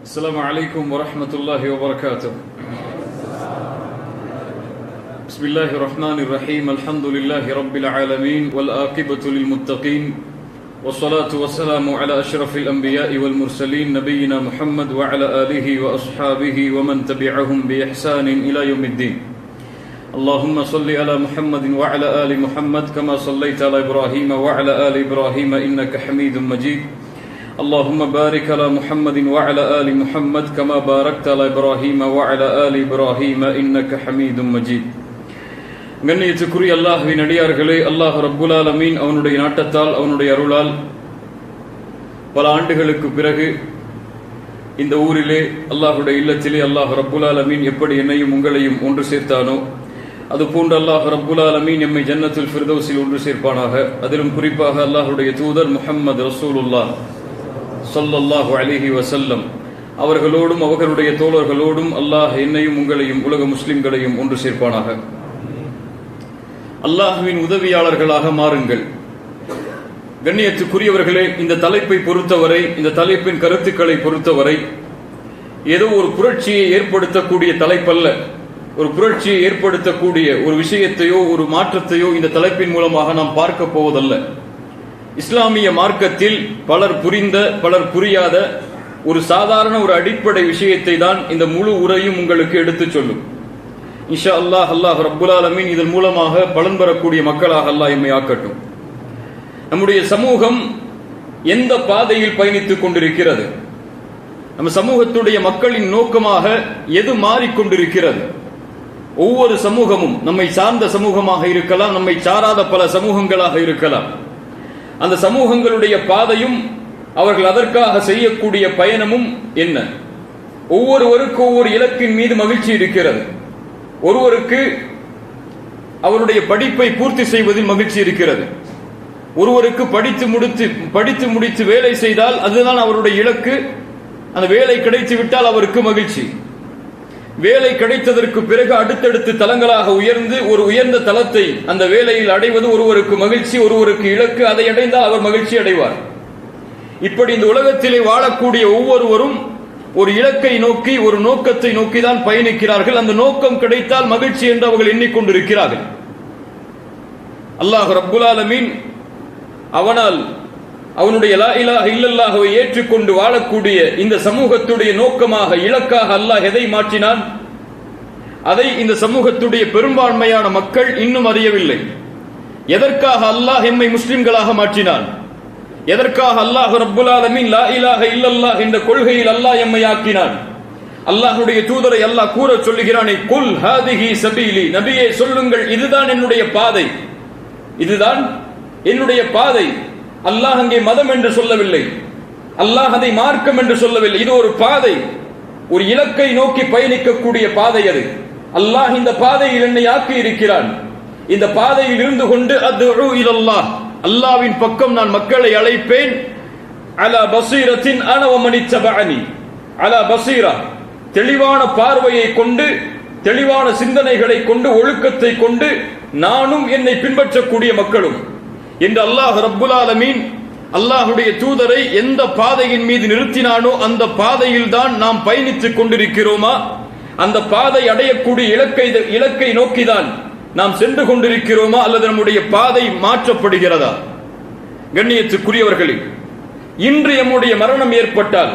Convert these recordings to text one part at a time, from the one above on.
السلام عليكم ورحمة الله وبركاته. بسم الله الرحمن الرحيم. الحمد لله رب العالمين والعاقبة للمتقين والصلاة والسلام على أشرف الأنبياء والمرسلين نبينا محمد وعلى آله وأصحابه ومن تبعهم بإحسان إلى يوم الدين. اللهم صل على محمد وعلى آل محمد كما صليت على إبراهيم وعلى آل إبراهيم إنك حميد مجيد. اللهم بارك على محمد وعلى آل محمد كما باركت على إبراهيم وعلى آل إبراهيم إنك حميد مجيد. கண்ணியத்துக்குரிய அல்லாஹ்வின் அடியார்களே, அல்லாஹ் ரப்புல் ஆலமீன் அவனுடைய நாட்டத்தால் அவனுடைய அருளால் பல ஆண்டுகளுக்கு பிறகு இந்த ஊரிலே அல்லாஹுடைய இல்லத்திலே அல்லாஹ் ரப்புல் ஆலமீன் எப்படி என்னையும் உங்களையும் ஒன்று சேர்த்தானோ அதுபோன்று அல்லாஹ் ரப்புல் ஆலமீன் எம்மை ஜன்னத்துல் ஃபிர்தௌஸில் ஒன்று சேர்ப்பானாக. அதிலும் குறிப்பாக அல்லாஹுடைய தூதர் முஹம்மது ரசூலுல்லாஹ் ஸல்லல்லாஹு அலைஹி வஸல்லம் அவர்களோடும் அவர்களுடைய தோழர்களோடும் அல்லாஹ் என்னையும் உங்களையும் உலக முஸ்லிம்களையும் ஒன்று சேர்ப்பானாக. அல்லாஹ்வின் உதவியாளர்களாக மாறுங்கள். கண்ணியத்துக்குரியவர்களே, இந்த தலைப்பை பொறுத்தவரை, இந்த தலைப்பின் கருத்துக்களை பொறுத்தவரை ஏதோ ஒரு புரட்சியை ஏற்படுத்தக்கூடிய தலைப்பல்ல. ஒரு புரட்சியை ஏற்படுத்தக்கூடிய ஒரு விஷயத்தையோ ஒரு மாற்றத்தையோ இந்த தலைப்பின் மூலமாக நாம் பார்க்க போவதல்ல. இஸ்லாமிய மார்க்கத்தில் பலர் புரிந்த பலர் புரியாத ஒரு சாதாரண ஒரு அடிப்படை விஷயத்தை தான் இந்த முழு உரையும் உங்களுக்கு எடுத்துச் சொல்லும். இன்ஷா அல்லாஹ் அல்லாஹ் ரப்புல் ஆலமீன் இதன் மூலமாக பலன் பெறக்கூடிய மக்களாக அல்லாஹ் எம்மை ஆக்கட்டும். நம்முடைய சமூகம் எந்த பாதையில் பயணித்துக் கொண்டிருக்கிறது? நம்ம சமூகத்துடைய மக்களின் நோக்கமாக எது மாறிக்கொண்டிருக்கிறது? ஒவ்வொரு சமூகமும் நம்மை சார்ந்த சமூகமாக இருக்கலாம், நம்மை சாராத பல சமூகங்களாக இருக்கலாம். அந்த சமூகங்களுடைய பாதையும் அவர்கள் அதற்காக செய்யக்கூடிய பயணமும் என்ன? ஒவ்வொருவருக்கு ஒவ்வொரு இலக்கின் மீது மகிழ்ச்சி இருக்கிறது. ஒருவருக்கு அவருடைய படிப்பை பூர்த்தி செய்வதில் மகிழ்ச்சி இருக்கிறது. ஒருவருக்கு படித்து முடித்து வேலை செய்தால் அதுதான் அவருடைய இலக்கு. அந்த வேலை கிடைத்து விட்டால் அவருக்கு மகிழ்ச்சி. வேலை கிடைத்ததற்கு பிறகு அடுத்தடுத்து தலங்களாக உயர்ந்து ஒரு உயர்ந்த தலத்தை அந்த வேலையில் அடைவது ஒருவருக்கு மகிழ்ச்சி, ஒருவருக்கு இலக்கு. அதை அடைந்தால் அவர் மகிழ்ச்சி அடைவார். இப்படி இந்த உலகத்திலே வாழக்கூடிய ஒவ்வொருவரும் ஒரு இலக்கை நோக்கி ஒரு நோக்கத்தை நோக்கி தான் பயணிக்கிறார்கள். அந்த நோக்கம் கிடைத்தால் மகிழ்ச்சி என்று அவர்கள் எண்ணிக்கொண்டிருக்கிறார்கள். அல்லாஹ் ரப்புல் ஆலமீன் அவனால் அவனுடைய லா இலாஹ இல்லல்லாஹ்வை ஏற்றுக்கொண்டு வாழக்கூடிய இந்த சமூகத்துடைய நோக்கமாக இலக்காக அல்லாஹ் எதை மாற்றினான்? அதை இந்த சமூகத்துடைய பெரும்பான்மையான மக்கள் இன்னும் அறியவில்லை. எதற்காக அல்லாஹ் எம்மை முஸ்லிம்களாக மாற்றினான்? எதற்காக அல்லாஹ் ரப்புல் ஆலமீன் லா இலாஹ இல்லல்லாஹ் என்ற கொள்கையில் அல்லாஹ் எம்மை ஆக்கினான்? அல்லாஹ்வுடைய தூதரை அல்லாஹ் கூற சொல்லுகிறானே, குல் ஹாதிஹி சபீலி, நபியே சொல்லுங்கள், இதுதான் என்னுடைய பாதை, இதுதான் என்னுடைய பாதை. அல்லாஹ் அங்கே மதம் என்று சொல்லவில்லை, அல்லாஹ் அதை மார்க்கம் என்று சொல்லவில்லை. இது ஒரு பாதை, ஒரு இலக்கை நோக்கி பயணிக்கக்கூடிய பாதை. அது அல்லாஹ் இந்த பாதையில் என்னை ஆக்கி இருக்கிறான். இந்த பாதையில் இருந்து கொண்டு அத்உ இலல்லாஹ், அல்லாஹ்வின் பக்கம் நான் மக்களை அழைப்பேன். அலா பஸீரத்தின் அன வ மன் இத்தபஅனி, அலா பஸீரா, தெளிவான பார்வையை கொண்டு, தெளிவான சிந்தனைகளை கொண்டு, ஒழுக்கத்தை கொண்டு நானும் என்னை பின்பற்றக்கூடிய மக்களும் என்று அல்லாஹ் ரப்புல் ஆலமீன் அல்லாஹ்வுடைய தூதரை எந்த பாதையின் மீது நிறுத்தினானோ அந்த பாதையில் தான் நாம் பயணித்துக் கொண்டிருக்கிறோமா? அந்த பாதை அடையக்கூடிய இலக்கை நோக்கிதான் நாம் சென்று கொண்டிருக்கிறோமா? அல்லது நம்முடைய பாதை மாற்றப்படுகிறதா? கண்ணியத்துக்குரியவர்களே, இன்று நம்முடைய மரணம் ஏற்பட்டால்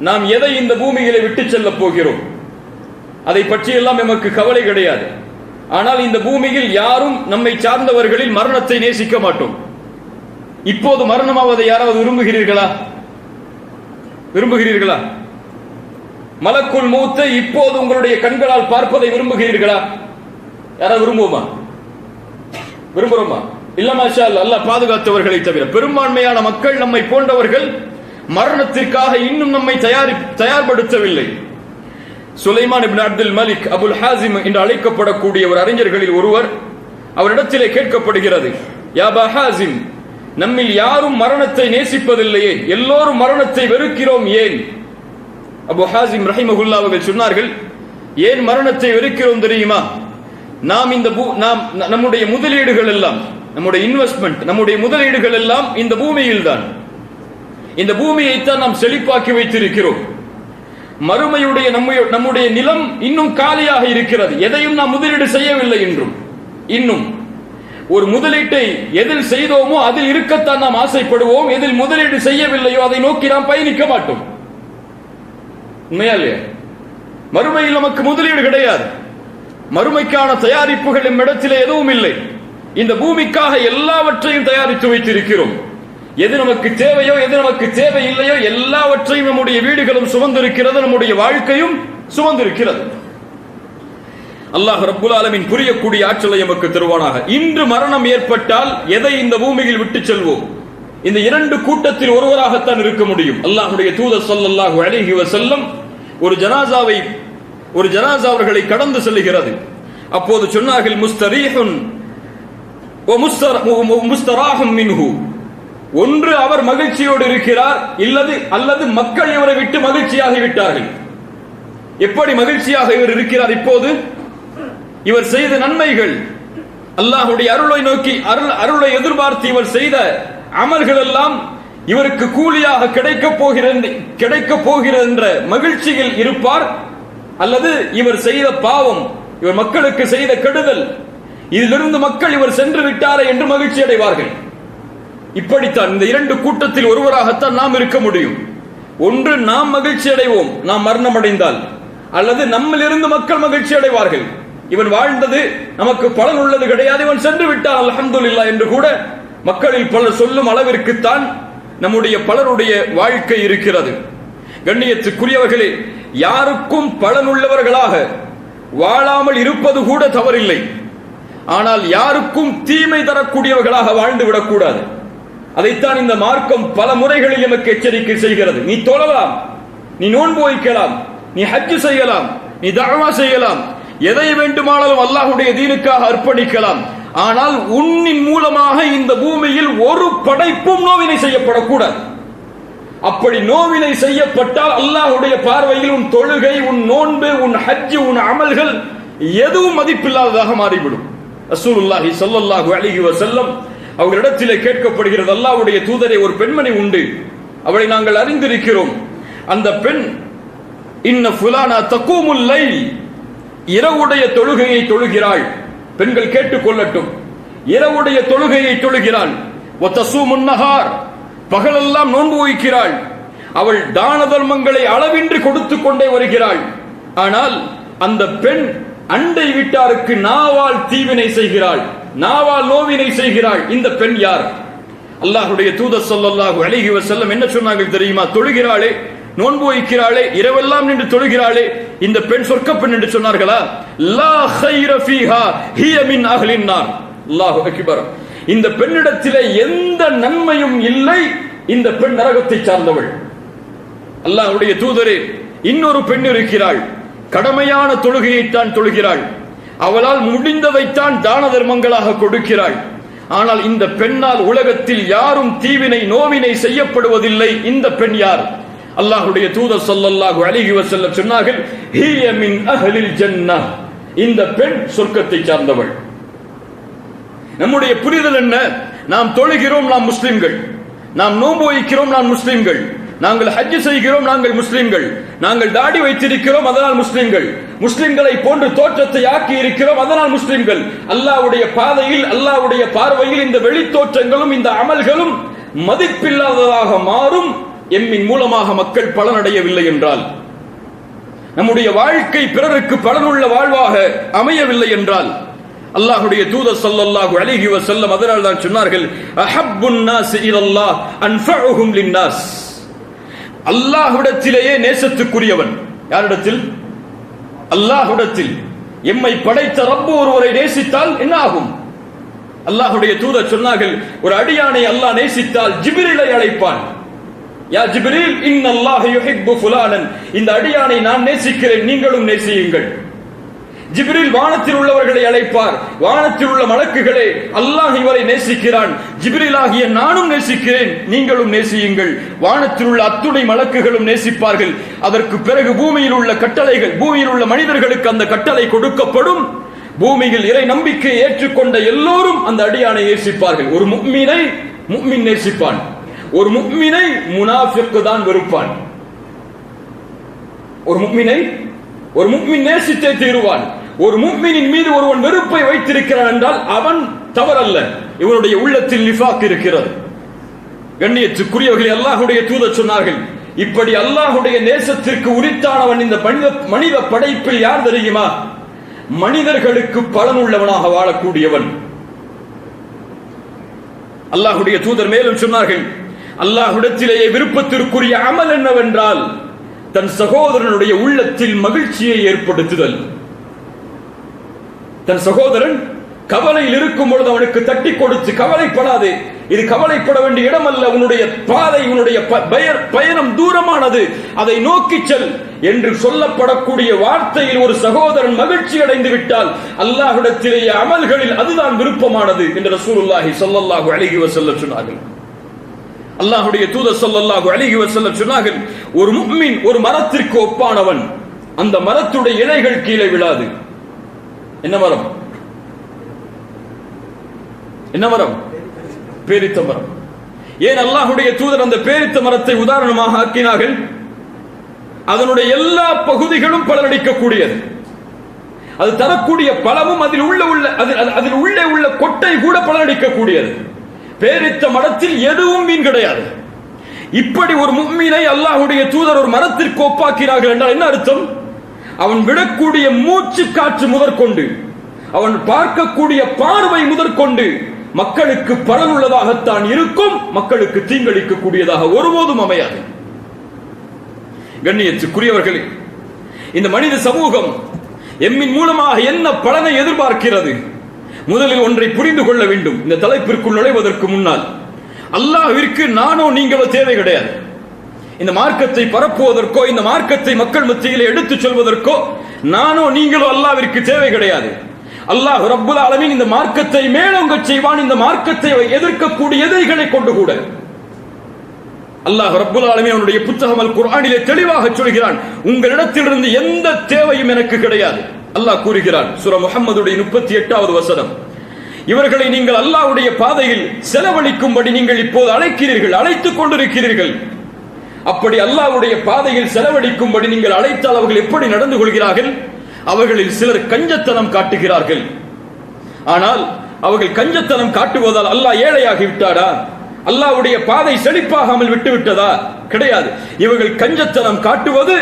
நாம் எதை இந்த பூமியிலே விட்டு செல்ல போகிறோம்? அதை பற்றியெல்லாம் நமக்கு கவலை கிடையாது. ஆனால் இந்த பூமியில் யாரும் நம்மை சார்ந்தவர்களில் மரணத்தை நேசிக்க மாட்டோம். இப்போது மரணமாவதை யாராவது விரும்புகிறீர்களா? மலக்குல் மௌத்தை இப்போது உங்களுடைய கண்களால் பார்ப்பதை விரும்புகிறீர்களா? யாராவது விரும்புறோமா? இல்ல மாஷா அல்லாஹ், அல்லாஹ் பாதுகாத்தவர்களை தவிர பெரும்பான்மையான மக்கள் நம்மை போன்றவர்கள் மரணத்திற்காக இன்னும் நம்மை தயார்படுத்தவில்லை. சுலைமான் இப்னு அப்துல் மலிக் அபுல் ஹாசிம் என்று அழைக்கப்படக்கூடிய ஒரு அறிஞர்களில் ஒருவர், அவரிடத்திலே கேட்கப்படுகிறது, யா அபா ஹாசிம், நம்மில் யாரும் மரணத்தை நேசிப்பதில்லையே, எல்லோரும் மரணத்தை வெறுக்கிறோம், ஏன்? அபு ஹாசிம் ரஹிமஹுல்லாஹ் அவர்கள் சொன்னார்கள், ஏன் மரணத்தை வெறுக்கிறோம் தெரியுமா? நாம் நம்முடைய முதலீடுகள் எல்லாம், நம்முடைய இன்வெஸ்ட்மெண்ட், நம்முடைய முதலீடுகள் எல்லாம் இந்த பூமியில் தான். இந்த பூமியைத்தான் நாம் செழிப்பாக்கி வைத்திருக்கிறோம். மறுமையுடைய நம்முடைய நிலம் இன்னும் காலியாக இருக்கிறது, எதையும் நாம் முதலீடு செய்யவில்லை என்றும். இன்னும் ஒரு முதலீட்டை எதில் செய்தோமோ அதில் இருக்கத்தான் நாம் ஆசைப்படுவோம், எதில் முதலீடு செய்யவில்லையோ அதை நோக்கி நாம் பயணிக்க மாட்டோம். உண்மையா இல்லையா? மறுமையில் நமக்கு முதலீடு கிடையாது, மறுமைக்கான தயாரிப்புகள் நம்மிடத்திலே எதுவும் இல்லை. இந்த பூமிக்காக எல்லாவற்றையும் தயாரித்து வைத்திருக்கிறோம். எது நமக்கு தேவையோ எது நமக்கு தேவை இல்லையோ எல்லாவற்றையும் நம்முடைய வீடுகளும் சுமந்திருக்கிறது, நம்முடைய வாழ்க்கையும் சுமந்திருக்கிறது. அல்லாஹ் ரப்புல் ஆலமீன் புரியக்கூடிய ஆற்றலை நமக்கு தருவானாக. இன்று மரணம் ஏற்பட்டால் எதை இந்த பூமியில் விட்டு செல்வோம்? இந்த இரண்டு கூட்டத்தில் ஒருவராகத்தான் இருக்க முடியும். அல்லாஹ்வுடைய தூதர் ஸல்லல்லாஹு அலைஹி வஸல்லம் ஒரு ஜனாஸா அவர்களை கடந்து செல்கிறது. அப்போது சொன்னார்கள், முஸ்தரீஹுன் வ முஸ்தராஹும் மின்ஹு. ஒன்று அவர் மகிழ்ச்சியோடு இருக்கிறார், அல்லது மக்கள் இவரை விட்டு மகிழ்ச்சியாகி விட்டார்கள். எப்படி மகிழ்ச்சியாக இவர் இருக்கிறார்? இப்போது இவர் செய்த நன்மைகள், அல்லாஹ்வுடைய அருளை நோக்கி அருளை எதிர்பார்த்து இவர் செய்த அமல்கள் எல்லாம் இவருக்கு கூலியாக கிடைக்க போகிறது என்ற மகிழ்ச்சியில் இருப்பார். அல்லது இவர் செய்த பாவம், இவர் மக்களுக்கு செய்த கெடுதல், இதிலிருந்து மக்கள் இவர் சென்று விட்டாரே என்று மகிழ்ச்சி அடைவார்கள். இப்படித்தான் இந்த இரண்டு கூட்டத்தில் ஒருவராகத்தான் நாம் இருக்க முடியும். ஒன்று நாம் மகிழ்ச்சி அடைவோம் நாம் மரணம் அடைந்தால், அல்லது நம்மிலிருந்து மக்கள் மகிழ்ச்சி அடைவார்கள். இவன் வாழ்ந்தது நமக்கு பலன் உள்ளது கிடையாது, இவன் சென்று விட்டான் அல்ஹம்துலில்லாஹ் என்று கூட மக்களில் பலர் சொல்லும் அளவிற்குத்தான் நம்முடைய பலருடைய வாழ்க்கை இருக்கிறது. கண்ணியத்துக்குரியவர்களே, யாருக்கும் பலனுள்ளவர்களாக வாழாமல் இருப்பது கூட தவறில்லை. ஆனால் யாருக்கும் தீமை தரக்கூடியவர்களாக வாழ்ந்து விடக்கூடாது. அதைத்தான் இந்த மார்க்கம் பல முறைகளில் நமக்கு எச்சரிக்கை செய்கிறது. நீ தொழலாம், நீ நோன்பு வைக்கலாம், நீ ஹஜ் செய்யலாம், நீ தஅவா செய்யலாம், எதை வேண்டுமானாலும் அல்லாஹ்வுடைய தீனுக்காக அர்ப்பணிக்கலாம். ஆனால் உன்னின் மூலமாக இந்த பூமியில் ஒரு படைப்பும் நோவினை செய்யப்படக்கூடாது. அப்படி நோவினை செய்யப்பட்டால் அல்லாஹ்வுடைய பார்வையில் உன் தொழுகை, உன் நோன்பு, உன் ஹஜ், உன் அமல்கள் எதுவும் மதிப்பில்லாததாக மாறிவிடும். ரசூலுல்லாஹி ஸல்லல்லாஹு அலைஹி வஸல்லம் அவர்களிடத்திலே கேட்கப்படுகிறது, அல்லாஹ்வுடைய தூதரே, ஒரு பெண்மணி உண்டு, அவளை நாங்கள் அறிந்திருக்கிறோம். அந்த பெண் இன்ன ஃபுலானா தகூமுல் லைல், இரவுடைய தொழுகையை தொழுகிறாள். பெண்கள் கேட்டுக் கொள்ளட்டும், இரவுடைய தொழுகையை தொழுகிறாள். வதசூமுன் நஹார், பகலெல்லாம் நோன்பு வைக்கிறாள். அவள் தான தர்மங்களை அளவின்றி கொடுத்துக் கொண்டே வருகிறாள். ஆனால் அந்த பெண் அண்டை வீட்டாருக்கு நாவால் தீவினை செய்கிறாள், நாவால் நோவினை செய்கிறாள். இந்த பெண் யார்? அல்லாஹ்வுடைய தூதர் ஸல்லல்லாஹு அலைஹி வஸல்லம் என்ன சொன்னார்கள் தெரியுமா? தொழுகிறாளே, நோன்பு வைக்கிறாளே, இரவெல்லாம் நின்று தொழுகிறாளே, இந்த பெண் சொர்க்க பெண் என்று சொன்னார்களா? லா கைர ஃபீஹா ஹிய மின் அஹ்லின் நார். அல்லாஹு அக்பர். இந்த பெண்ணிடத்திலே எந்த நன்மையும் இல்லை, இந்த பெண் நரகத்தை சார்ந்தவள். அல்லாஹ்வுடைய தூதரே, இன்னொரு பெண் இருக்கிறாள், கடமையான தொழுகையைத்தான் தொழுகிறாள், அவளால் முடிந்ததைத்தான் தான தர்மங்களாக கொடுக்கிறாள். ஆனால் இந்த பெண்ணால் உலகத்தில் யாரும் தீவினை நோவினை செய்யப்படுவதில்லை. இந்த பெண் யார்? அல்லாஹ்வுடைய தூதர் ஸல்லல்லாஹு அலைஹி வஸல்லம் சொன்னார்கள், ஹிய மின் அஹ்லில் ஜன்னah. இந்த பெண் சொர்க்கத்தை சார்ந்தவள். நம்முடைய புரிதல் என்ன? நாம் தொழுகிறோம், நாம் முஸ்லிம்கள். நாம் நோன்பு வைக்கிறோம், நாம் முஸ்லிம்கள். நாங்கள் ஹஜ் செய்கிறோம், நாங்கள் முஸ்லிம்கள். நாங்கள் தாடி வைத்திருக்கிறோம், அதனால் முஸ்லிம்கள். முஸ்லிம்களை போன்று தோற்றத்தை ஆக்கி இருக்கிறோம், அதனால் முஸ்லிம்கள். அல்லாஹ்வுடைய பாதையில், அல்லாஹ்வுடைய பார்வையில் இந்த வெளி தோற்றங்களும் இந்த அமல்களும் மதிப்பில்லாததாக மாறும். எம்மின் மூலமாக மக்கள் பலனடையவில்லை என்றால், நம்முடைய வாழ்க்கை பிறருக்கு பலனுள்ள வாழ்வாக அமையவில்லை என்றால், அல்லாஹ்வுடைய தூதர் ஸல்லல்லாஹு அலைஹி வஸல்லம் அதனால் தான் சொன்னார்கள், அஹப்புன் நாஸ் இலல்லாஹ் அன்ஃபஉஹும் லின்னாஸ். அல்லாஹ்விடத்திலேயே நேசத்துக்குரியவன் யாரிடத்தில்? அல்லாஹ்விடத்தில். எம்மை படைத்த ரப்பு ஒருவரை நேசித்தால் என்ன ஆகும்? அல்லாஹ்வுடைய தூதர் சொன்னார்கள், ஒரு அடியானை அல்லாஹ் நேசித்தால் ஜிப்ரீலை அழைப்பான். யா ஜிப்ரீல், இன்னல்லாஹ யுஹிப்பு ஃபுலானன், இந்த அடியானை நான் நேசிக்கிறேன், நீங்களும் நேசியுங்கள். ஜிப்ரீல் வானத்தில் உள்ளவர்களை அழைப்பார், வானத்தில் உள்ள மலக்குகளே, அல்லாஹ் இவரை நேசிக்கிறான், ஜிப்ரீல் ஆகிய நானும் நேசிக்கிறேன், நீங்களும் நேசியுங்கள். வானத்தில் உள்ள அத்துணை மலக்குகளும் நேசிப்பார்கள். அதற்கு பிறகு பூமியில் உள்ள கட்டளைகள், பூமியில் உள்ள மனிதர்களுக்கு அந்த கட்டளை கொடுக்கப்படும். பூமியில் இறை நம்பிக்கை ஏற்றுக்கொண்ட எல்லோரும் அந்த அடியானை நேசிப்பார்கள். ஒரு முஃமினை முஃமின் நேசிப்பான், ஒரு முஃமினை முனாஃபிக் தான் வெறுப்பான். ஒரு முஃமின் நேசித்தே தீருவான். ஒரு முஃமினின் மீது ஒருவன் வெறுப்பை வைத்திருக்கிறான் என்றால் அவன் தவறல்ல, இவனுடைய உள்ளத்தில் நிஃபாக் இருக்கிறது. கண்ணியத்துக்குரியவர்களே, அல்லாஹ்வுடைய தூதர் சொன்னார்கள், இப்படி அல்லாஹ்வுடைய நேசத்திற்கு உரித்தானவன் இந்த மனித படைப்பில் யார் தெரியுமா? மனிதர்களுக்கு பலனுள்ளவனாக வாழக்கூடியவன். அல்லாஹ்வுடைய தூதர் மேலும் சொன்னார்கள், அல்லாஹ்விடத்திலேயே விருப்பத்திற்குரிய அமல் என்னவென்றால் தன் சகோதரனுடைய உள்ளத்தில் மகிழ்ச்சியை ஏற்படுத்துதல். தன் சகோதரன் கவலையில் இருக்கும் பொழுது அவனுக்கு தட்டி கொடுத்து, கவலைப்படாது, இது கவலைப்பட வேண்டிய இடம் அல்ல, உன்னுடைய பாதை, உன்னுடைய பயணம் தூரமானது, அதை நோக்கி செல் என்று சொல்லப்படக்கூடிய வார்த்தையில் ஒரு சகோதரன் மகிழ்ச்சி அடைந்து விட்டால் அல்லாஹ்விடத்திலேயே அமல்களில் அதுதான் விருப்பமானது என்று ரசூலுல்லாஹி ஸல்லல்லாஹு அலைஹி வஸல்லம் சொன்னார்கள். அல்லாஹ்வுடைய தூதர் ஸல்லல்லாஹு அலைஹி வஸல்லம் சொன்னார்கள், ஒரு முஃமின் ஒரு மரத்திற்கு ஒப்பானவன், அந்த மரத்துடைய இலைகள் கீழே விழாது. என்ன மரம்? என்ன மரம்? பேரித்த மரம். ஏன் அல்லாஹ்வுடைய தூதர் அந்த பேரித்த மரத்தை உதாரணமாக ஆக்கினார்கள்? அதனுடைய எல்லா பகுதிகளும் பலனளிக்கக்கூடியது, அது தரக்கூடிய பலமும் அதில் உள்ளே உள்ள கொட்டை கூட பலனளிக்கக்கூடியது. பேரித்த மரத்தில் எதுவும் மீன் கிடையாது. இப்படி ஒரு முஃமினை அல்லாஹ்வுடைய தூதர் ஒரு மரத்திற்கு ஒப்பாக்கிறார்கள் என்றால் என்ன அர்த்தம்? அவன் விடக்கூடிய மூச்சு காற்று முதற்கொண்டு, அவன் பார்க்கக்கூடிய பார்வை முதற்கொண்டு மக்களுக்கு பலனுள்ளதாகத்தான் இருக்கும், மக்களுக்கு தீங்களிக்கக்கூடியதாக ஒருபோதும் அமையாது. கண்ணியத்துக்குரியவர்களே, இந்த மனித சமூகம் எம்மின் மூலமாக என்ன பலனை எதிர்பார்க்கிறது? முதலில் ஒன்றை புரிந்து கொள்ள வேண்டும். இந்த தலைப்பிற்குள் நுழைவதற்கு முன்னால் அல்லாஹ்விற்கு நானோ நீங்களோ தேவை கிடையாது. இந்த மார்க்கத்தை பரப்புவதற்கோ, இந்த மார்க்கத்தை மக்கள் மத்தியிலே எடுத்துச் சொல்வதற்கோ நானோ நீங்களோ அல்லாஹ்விற்கு தேவை கிடையாது. அல்லாஹ் ரப்புல் ஆலமீன் இந்த மார்க்கத்தை மேலோங்க செய்வான். இந்த மார்க்கத்தை எதிர்க்கக்கூடிய எதிரிகளை கொண்டு கூட அல்லாஹ் ரப்புல் ஆலமீன் அவனுடைய புத்தகம் அல் குர்ஆனிலே தெளிவாக சொல்கிறான், உங்களிடத்திலிருந்து எந்த தேவையும் எனக்கு கிடையாது. அல்லாஹ் கூறுகிறான், சூரா முஹம்மதுடைய 38வது வசனம், இவர்களை நீங்கள் அல்லாஹ்வுடைய பாதையில் செலவழிக்கும்படி நீங்கள் இப்போது அழைத்துக் கொண்டிருக்கிறீர்கள். அப்படி அல்லாஹ்வுடைய பாதையில் செலவழிக்கும்படி நீங்கள் அழைத்தால் அவர்கள் எப்படி நடந்து கொள்கிறார்கள்? அவர்களில் சிலர் கஞ்சத்தனம் காட்டுகிறார்கள். ஆனால் அவர்கள் கஞ்சத்தனம் காட்டுவதால் அல்லாஹ் ஏழையாகி விட்டாரா? அல்லாஹ்வுடைய பாதை செழிப்பாகாமல் விட்டு விட்டதா? கிடையாது. இவர்கள் கஞ்சத்தனம் காட்டுவது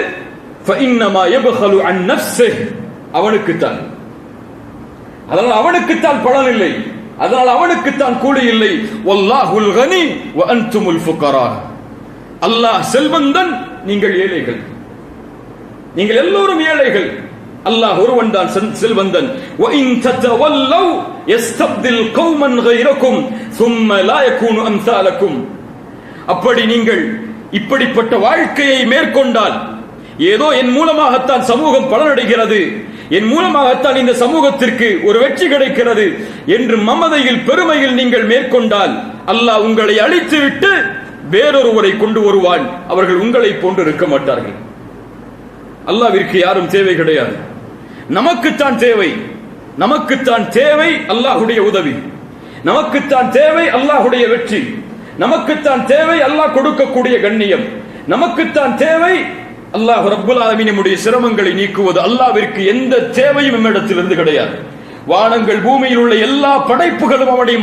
ஃபஇன்னமா யப்கலு அன் நஃப்ஸிஹி, அவனுக்குத்தான். அதனால் அவனுக்குத்தான் பலன் இல்லை, அதனால் அவனுக்குத்தான் கூலி இல்லை. வல்லாஹுல் கனி வ அன்துமுல் ஃபுகரா, அல்லாஹ் செல்வந்தன், நீங்கள் ஏழைகள். நீங்கள் எல்லோரும் ஏழைகள், அல்லாஹ் ஒருவன் தான் செல்வந்தன். வ இன் ததவல்லௌ யஸ்தப்தில் கௌமன் கைரகும் ثم لا يكون امثالكم, அப்படி நீங்கள் இப்படிப்பட்ட வாழ்க்கையை மேற்கொண்டால், ஏதோ என் மூலமாகத்தான் சமூகம் பலனடைகிறது, என் மூலமாகத்தான் இந்த சமூகத்திற்கு ஒரு வெற்றி கிடைக்கிறது என்று மமதையில் பெருமையில் நீங்கள் மேற்கொண்டால் அல்லாஹ் உங்களை அழித்துவிட்டு வேறொருவரை கொண்டு வருவான். அவர்கள் உங்களை போன்று இருக்க மாட்டார்கள். அல்லாஹ்விற்கு யாரும் தேவை கிடையாது. நமக்குத்தான் தேவை. நமக்குத்தான் தேவை அல்லாஹ்வுடைய உதவி, நமக்குத்தான் தேவை அல்லாஹ்வுடைய வெற்றி, நமக்குத்தான் தேவை அல்லாஹ் கொடுக்கக்கூடிய கண்ணியம், நமக்குத்தான் தேவை அல்லாஹ் ரப்புல் ஆலமீன் நம்முடைய சிரமங்களை நீக்குவது. அல்லாஹ்விற்கு எந்த தேவையும் நம்மிடத்திலிருந்து கிடையாது. வானங்கள் பூமியில் உள்ள எல்லா படைப்புகளும் அவனை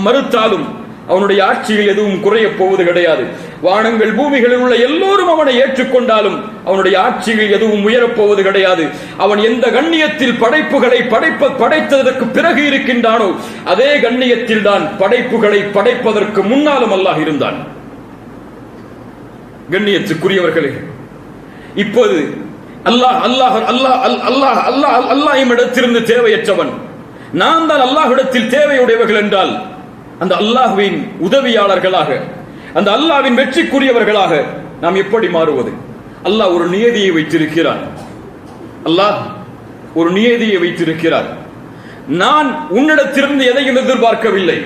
மறுத்தாலும் அவனுடைய ஆட்சியில் எதுவும் குறைய போவது கிடையாது. வானங்கள் பூமிகளில் உள்ள எல்லோரும் அவனை ஏற்றுக்கொண்டாலும் அவனுடைய ஆட்சியில் எதுவும் உயரப்போவது கிடையாது. அவன் எந்த கண்ணியத்தில் படைப்புகளை படைத்ததற்கு பிறகு இருக்கின்றானோ அதே கண்ணியத்தில் தான் படைப்புகளை படைப்பதற்கு முன்னாலும் அல்லாஹ் இருந்தான். கண்ணியத்துக்குரியவர்களே, இப்போது அல்லாஹ்விடத்திலிருந்து தேவையற்றவன், நான் தான் அல்லாஹ்விடத்தில் தேவையுடையவர்கள் என்றால் அந்த அல்லாஹ்வின் உதவியாளர்களாக, அந்த அல்லாஹ்வின் வெற்றிக்குரியவர்களாக நாம் எப்படி மாறுவது? அல்லாஹ் ஒரு நியதியை வைத்திருக்கிறார். அல்லாஹ் ஒரு நியதியை வைத்திருக்கிறார். நான் உன்னிடத்திலிருந்து எதையும் எதிர்பார்க்கவில்லை.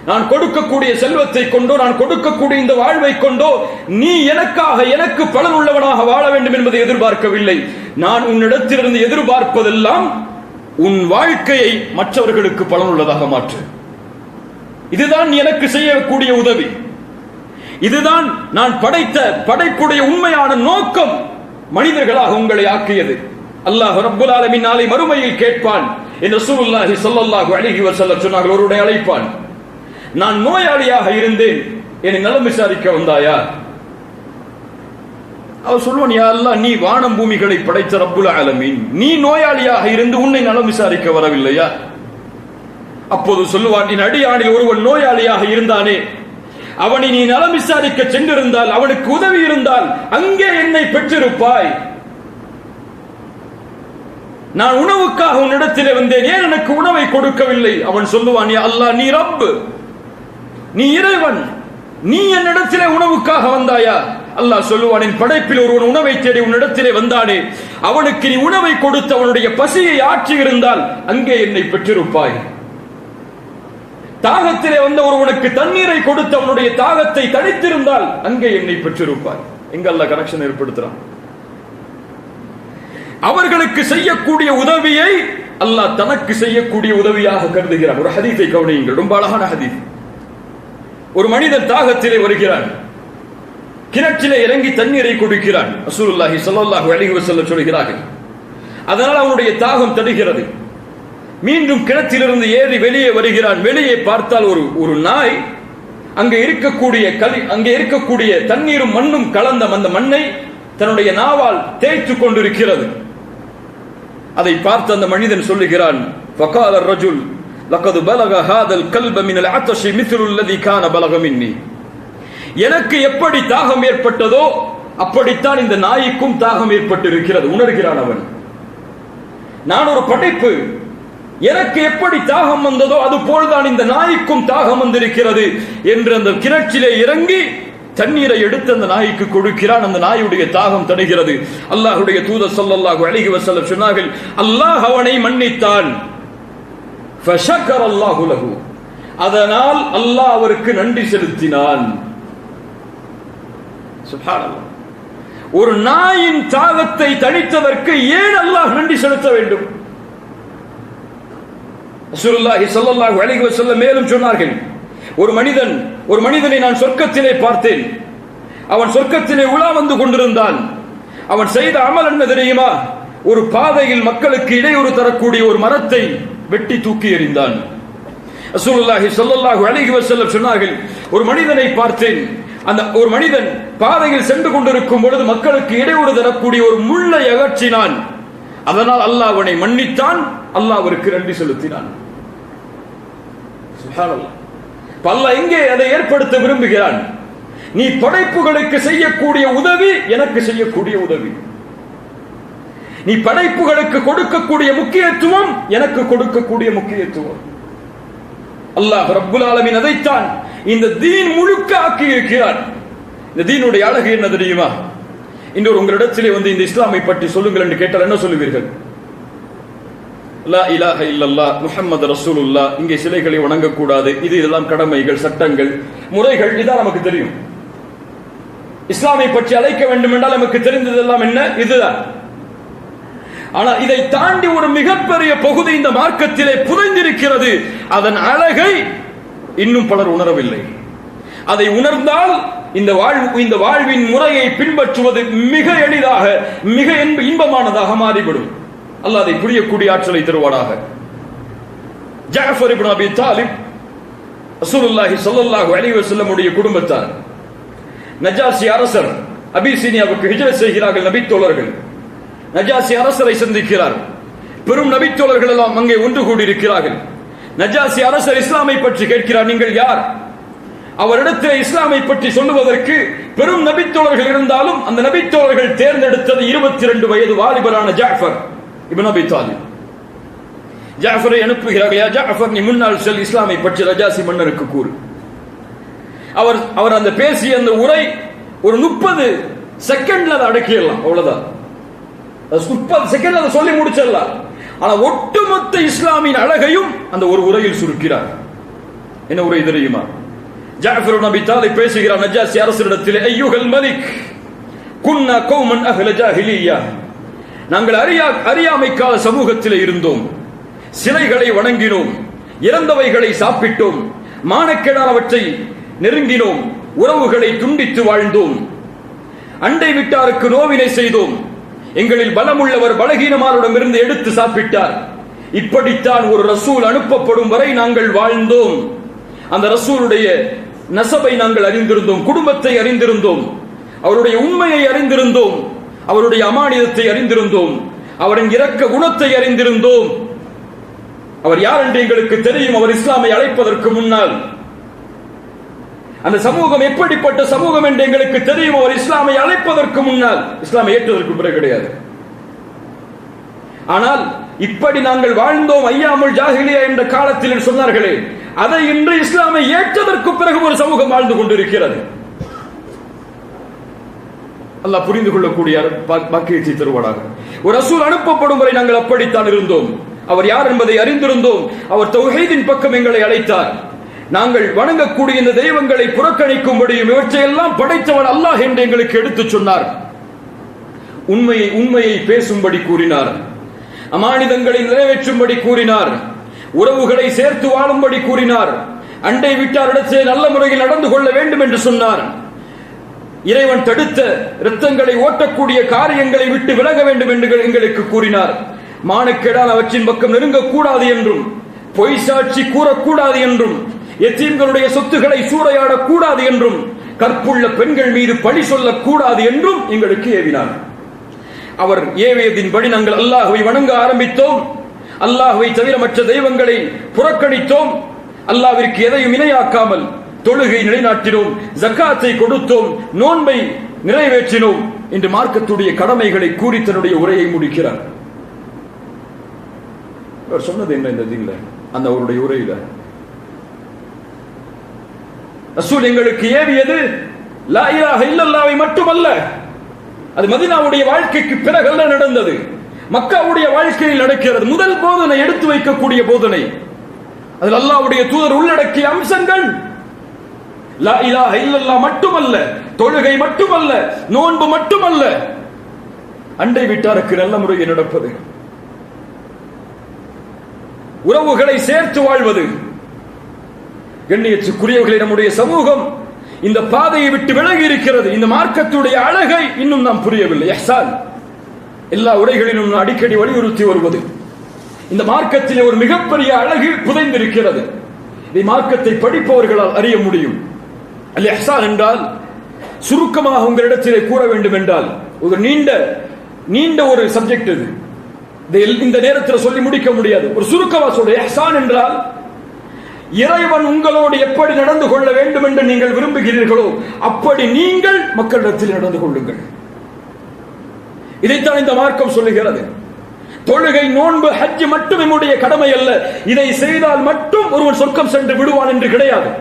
நான் கொடுக்கக்கூடிய செல்வத்தை கொண்டோ, நான் கொடுக்கக்கூடிய இந்த வாழ்வை கொண்டோ நீ எனக்காக எனக்கு பலன் உள்ளவனாக வாழ வேண்டும் என்பதை எதிர்பார்க்கவில்லை. நான் உன்னிடத்திலிருந்து எதிர்பார்ப்பதெல்லாம் உன் வாழ்க்கையை மற்றவர்களுக்கு பலனுள்ளதாக மாற்று. இதுதான் எனக்கு செய்யக்கூடிய உதவி. இதுதான் நான் படைத்த படைப்புடைய உண்மையான நோக்கம். மனிதர்களாக உங்களை ஆக்கியது. அல்லாஹ் ரப்புல் ஆலமீன் நாளை மறுமையில் கேட்பான் என்று ரசூலுல்லாஹி ஸல்லல்லாஹு அலைஹி வஸல்லம் சொன்னார்கள். ஒருவனை அழைப்பான், நான் நோயாளியாக இருந்தேன், என்னை நலம் விசாரிக்க வந்தாயா? அவர் சொல்லுவான், யா அல்லாஹ், நீ வானம் பூமிகளை படைத்த ரப்புல் ஆலமீன், நீ நோயாளியாக இருந்து உன்னை நலம் விசாரிக்க வரவில்லையா? அப்போது சொல்லுவான், என் அடியானில் ஒருவன் நோயாளியாக இருந்தானே, அவனை நீ நலம் விசாரிக்க சென்றிருந்தால், அவனுக்கு உதவி இருந்தால் அங்கே என்னை பெற்றிருப்பாய். நான் உணவுக்காக உன்னிடத்திலே வந்தேன், ஏன் எனக்கு உணவை கொடுக்கவில்லை? அவன் சொல்லுவான், யா அல்லாஹ், நீ ரப்பு, நீ இறைவன், நீ என்னிடத்திலே உணவுக்காக வந்தாயா? அல்லாஹ் சொல்லுவான், என் படைப்பில் ஒருவன் உணவை தேடி உன்னிடத்திலே வந்தானே, அவனுக்கு நீ உணவை கொடுத்து அவனுடைய பசியை ஆற்றி இருந்தால் அங்கே என்னை பெற்றிருப்பாய். தாகத்திலே வந்த ஒருவனுக்கு தண்ணீரை கொடுத்து அவனுடைய தாகத்தை தணித்திருந்தால் அங்கே என்னை பெற்றிருப்பாய். எங்க அல்லாஹ் கனெக்ஷன் ஏற்படுத்துறான். அவர்களுக்கு செய்யக்கூடிய உதவியை அல்லாஹ் தனக்கு செய்யக்கூடிய உதவியாக கருதுகிறான். ஒரு ஹதீஸை கவனியுங்கள், ரொம்ப அழகான ஹதீஸ். ஒரு மனிதன் தாகத்திலே வருகிறான், கிணற்றிலே இறங்கி தண்ணீரை கொடுக்கிறான். ரசூலுல்லாஹி ஸல்லல்லாஹு அலைஹி வஸல்லம் சொல்கிறார்கள், அதனால் அவனுடைய தாகம் தடுகிறது. மீண்டும் கிணற்றிலிருந்து ஏறி வெளியே வருகிறான். வெளியே பார்த்தால் ஒரு நாய் அங்கே இருக்கக்கூடிய தண்ணீரும் மண்ணும் கலந்த அந்த மண்ணை தன்னுடைய நாவால் தேய்த்து கொண்டிருக்கிறது. அதை பார்த்து அந்த மனிதன் சொல்லுகிறான், ஃபகால الرجل لقد بلغ هذا الكلب من العطش مثل الذي كان بلغ مني. எனக்கு எப்படி தாகம் ஏற்பட்டதோ அப்படித்தான் இந்த நாய்க்கும் தாகம் ஏற்பட்டிருக்கிறது. உணர்கிறான் அவன், நான் ஒரு படைப்பு, எனக்கு எப்படி தாகம் வந்ததோ அது போல்தான் இந்த நாய்க்கும் தாகம் வந்திருக்கிறது என்று அந்த கிணற்றிலே இறங்கி தண்ணீரை எடுத்து அந்த நாய்க்கு கொடுக்கிறான். அந்த நாயுடைய தாகம் தடுகிறது. அல்லாஹ்வுடைய தூதர் ஸல்லல்லாஹு அலைஹி வஸல்லம் சொன்னார்கள், அல்லாஹ் அவனை மன்னித்தான். ஃபஷக்கர அல்லாஹு லஹு, அதனால் அல்லாஹ் அவருக்கு நன்றி செலுத்தினான். சுப்ஹானல்லாஹ். ஒரு நாயின் தாகத்தை தணித்ததற்கு ஏன் அல்லாஹ் நன்றி செலுத்த வேண்டும்? ரசூலுல்லாஹி ஸல்லல்லாஹு அலைஹி வஸல்லம் மேலும் சொன்னார்கள், ஒரு மனிதனை நான் சொர்க்கத்திலே பார்த்தேன். அவன் சொர்க்கத்திலே உலா வந்து கொண்டிருந்தான். அவன் செய்த அமல் என்ன தெரியுமா? ஒரு பாதையில் மக்களுக்கு இடையூறு தரக்கூடிய ஒரு மரத்தை வெட்டி தூக்கி எறிந்தான். ரசூலுல்லாஹி ஸல்லல்லாஹு அலைஹி வஸல்லம் சொன்னார்கள், ஒரு மனிதனை பார்த்தேன். அந்த ஒரு மனிதன் பாதையில் சென்று கொண்டிருக்கும் பொழுது மக்களுக்கு இடையூறு தரக்கூடிய ஒரு முள்ளை அகற்றினான். அதனால் அல்லாஹ் அவனை மன்னித்தான். அல்லாஹ் அவருக்கு நன்றி செலுத்தினான். சுப்ஹானல்லாஹ். அல்லாஹ் எங்கே அதை ஏற்படுத்த விரும்புகிறான்? நீ படைப்புகளுக்கு செய்யக்கூடிய உதவி எனக்கு செய்யக்கூடிய உதவி, நீ படைப்புகளுக்கு கொடுக்கக்கூடிய முக்கியத்துவம் எனக்கு கொடுக்கக்கூடிய முக்கியத்துவம். அல்லாஹ் ரப்புல் ஆலமீன் அதைத்தான் இந்த தீன் முழுக்க ஆக்கி இருக்கிறான். இந்த தீனுடைய அழகு என்ன தெரியுமா? இன்னொரு உங்களிடத்திலே வந்து இந்த இஸ்லாமை பற்றி சொல்லுங்கள் என்று கேட்டால் என்ன சொல்லுவீர்கள்? லா இலாஹ இல்லல்லாஹ் முஹம்மது ரசூலுல்லாஹ். இங்கே சிலைகளை வணங்கக்கூடாது, இதெல்லாம் கடமைகள், சட்டங்கள், முறைகள், இதான் நமக்கு தெரியும். இஸ்லாமை பற்றி அழைக்க வேண்டும் என்றால் நமக்கு தெரிந்ததெல்லாம் என்ன? இதுதான். ஆனால் இதை தாண்டி ஒரு மிகப்பெரிய பகுதி இந்த மார்க்கத்திலே புதைந்திருக்கிறது. அதன் அழகை இன்னும் பலர் உணரவில்லை. அதை உணர்ந்தால் இந்த வாழ்வின் முறையை பின்பற்றுவது மிக எளிதாக, மிக இன்பமானதாக மாறிவிடும். அல்லாஹ் அதை புரியக்கூடிய ஆற்றலை தருவானாக. ஜஅஃபர் இப்னு அபி தாலிப் ரசூலுல்லாஹி ஸல்லல்லாஹு அலைஹி வஸல்லம் உடைய குடும்பத்தார். நஜாசி அரசர் அபிசீனியாவுக்கு ஹிஜ்ரத் செய்கிறார்கள் நபித்தோழர்கள். நஜாசி அரசரை சந்திக்கிறார். பெரும் நபித்தோழர்கள் எல்லாம் அங்கே ஒன்று கூடி இருக்கிறார்கள். நஜாசி அரசர் இஸ்லாமை பற்றி கேட்கிறார், நீங்கள் யார்? அவரிடத்தில் இஸ்லாமை பற்றி சொல்லுவதற்கு பெரும் நபித்தோழர்கள் இருந்தாலும் அந்த நபித்தோழர்கள் தேர்ந்தெடுத்தது 22 வயது வாலிபரான ஜஅஃபர் இப்னு அபி தாலிப். ஜஅஃபரை அனுப்புகிறார்கள், யா ஜஅஃபர், நீ முன்னால் செல், இஸ்லாமை பற்றி நஜாசி மன்னருக்கு கூறு. அவர் அந்த பேசிய அந்த உரை ஒரு 30 செகண்ட்ல அதை அடக்கிடலாம், அவ்வளவுதான். 30 செகண்ட்ல அதை சொல்லி முடிச்சிடலாம். ஆனா ஒட்டுமொத்த இஸ்லாமின் அழகையும் அந்த ஒரு உரையில் சுருக்கிறார். என்ன உரை தெரியுமா? ஜஅஃபர் இப்னு அபி தாலிப் பேசுகிறார் நஜாசி அரசரிடத்தில், ஐயுகல் மலிக் குன்னா கௌமன் அஹ்ல ஜாஹிலிய்யா. நாங்கள் அறியாமை கால சமூகத்தில் இருந்தோம், சிலைகளை வணங்கினோம், இறந்தவைகளை சாப்பிட்டோம், மானக்கேடானவற்றை நெருங்கினோம், உறவுகளை துண்டித்து வாழ்ந்தோம், அண்டை விட்டாருக்கு நோவினை செய்தோம், எங்களில் பலமுள்ளவர் பலகீனமானவரிடமிருந்து எடுத்து சாப்பிட்டார். இப்படித்தான் ஒரு ரசூல் அனுப்பப்படும் வரை நாங்கள் வாழ்ந்தோம். அந்த ரசூலுடைய நசபை நாங்கள் அறிந்திருந்தோம், குடும்பத்தை அறிந்திருந்தோம், அவருடைய உண்மையை அறிந்திருந்தோம், அவருடைய அமானிதத்தை அறிந்திருந்தோம், அவரின் இரக்க குணத்தை அறிந்திருந்தோம். அவர் யார் என்று எங்களுக்கு தெரியும். அவர் இஸ்லாமை அழைப்பதற்கு முன்னால் அந்த சமூகம் எப்படிப்பட்ட சமூகம் என்று எங்களுக்கு தெரியும். அவர் இஸ்லாமை அழைப்பதற்கு முன்னால், இஸ்லாமை ஏற்றதற்கு பிறகு கிடையாது. ஆனால் இப்படி நாங்கள் வாழ்ந்தோம் ஐயாமுல் ஜாஹிலியா என்ற காலத்தில் சொன்னார்களே, அதை இன்று இஸ்லாமை ஏற்றதற்கு பிறகு ஒரு சமூகம் வாழ்ந்து கொண்டிருக்கிறது. அல்லாஹ் புரிந்து கொள்ளக்கூடிய பாக்கியத்தை தருவானாக. ஒரு ரசூல் அனுப்பப்படும் வரை நாங்கள் அப்படித்தான் இருந்தோம். அவர் யார் என்பதை அறிந்திருந்தோம். அவர் தௌஹீதின் பக்கம் எங்களை அழைத்தார். நாங்கள் வணங்கக்கூடிய இந்த தெய்வங்களை புறக்கணிக்கும்படியும் இவற்றையெல்லாம் படைத்தவன் அல்லாஹ் என்று எங்களுக்கு எடுத்துச் சொன்னார். உண்மையை பேசும்படி கூறினார், அமானிதங்களை நிறைவேற்றும்படி கூறினார், உறவுகளை சேர்த்து வாழும்படி கூறினார், அண்டை வீட்டாரிடத்திலே நல்ல முறையில் நடந்து கொள்ள வேண்டும் என்று சொன்னார். இறைவன் தடுத்த இரத்தங்களை ஓட்டக்கூடிய காரியங்களை விட்டு விலக வேண்டும் என்று எங்களுக்கு கூறினார். மானக்கேடால் அவற்றின் பக்கம் நெருங்கக்கூடாது என்றும், பொய் சாட்சி கூறக்கூடாது என்றும், எத்தீம்களுடைய சொத்துக்களை சூறையாடக்கூடாது என்றும், கற்புள்ள பெண்கள் மீது பழி சொல்லக்கூடாது என்றும் எங்களுக்கு ஏவினார். அவர் ஏவியதின்படி நாங்கள் அல்லாஹ்வை வணங்க ஆரம்பித்தோம். அல்லாஹ்வை தவிர மற்ற தெய்வங்களை புறக்கணித்தோம். அல்லாஹ்விற்கு எதையும் இணையாக்காமல் தொழுகை நிலைநாட்டினோம், ஜக்காத்தை கொடுத்தோம், நோன்பை நிறைவேற்றினோம் என்று மார்க்கத்துடைய கடமைகளை கூறி தன்னுடைய உரையை முடிக்கிறார். அவர் சொன்னது என்ன இந்த தில்ல அந்த அவருடைய உரையில? ரசூல் எங்களுக்கு ஏவியது லா இலாஹ இல்லல்லாஹ்வை மட்டுமல்ல. அது மதீனாவுடைய வாழ்க்கைக்கு பிறகல்ல நடந்தது, மக்காவுடைய வாழ்க்கையில் நடக்கிறது. முதல் போதனை, எடுத்து வைக்கக்கூடிய போதனை, அதில் அல்லாஹ்வுடைய தூதர் உள்ளடக்கிய அம்சங்கள் லா இலாஹ இல்லல்லாஹ் மட்டுமல்ல, தொழுகை மட்டுமல்ல, நோன்பு மட்டுமல்ல, அண்டை வீட்டாருக்கு நல்ல முறையில் நடப்பது, உறவுகளை சேர்த்து வாழ்வது. கண்ணியத்துக்குரியவர்களை, நம்முடைய சமூகம் இந்த பாதையை விட்டு விலகி இருக்கிறது. இந்த மார்க்கத்துடைய அழகை இன்னும் நாம் புரியவில்லை. இஹ்சான் எல்லா உரைகளிலும் அடிக்கடி வலியுறுத்தி வருவது, இந்த மார்க்கத்தில் ஒரு மிகப்பெரிய அழகு புதைந்திருக்கிறது. இந்த மார்க்கத்தை படிப்பவர்களால் அறிய முடியும். அல் இஹ்சான் என்றால், சுருக்கமாக உங்களிடத்திலே கூற வேண்டும் என்றால், ஒரு நீண்ட ஒரு சப்ஜெக்ட் இது. இந்த நேரத்தில் சொல்லி முடிக்க முடியாது. ஒரு சுருக்கமா சொல்ற, இஹ்சான் என்றால் இறைவன் உங்களோடு எப்படி நடந்து கொள்ள வேண்டும் என்று நீங்கள் விரும்புகிறீர்களோ அப்படி நீங்கள் மக்களிடத்தில் நடந்து கொள்ளுங்கள். இதைத்தான் இந்த மார்க்கம் சொல்லுகிறது. தொழுகை, நோன்பு, ஹஜ் மட்டும் நம்முடைய கடமை அல்ல. இதை செய்தால் மட்டும் ஒருவன் சொர்க்கம் சென்று விடுவான் என்று கிடையாது,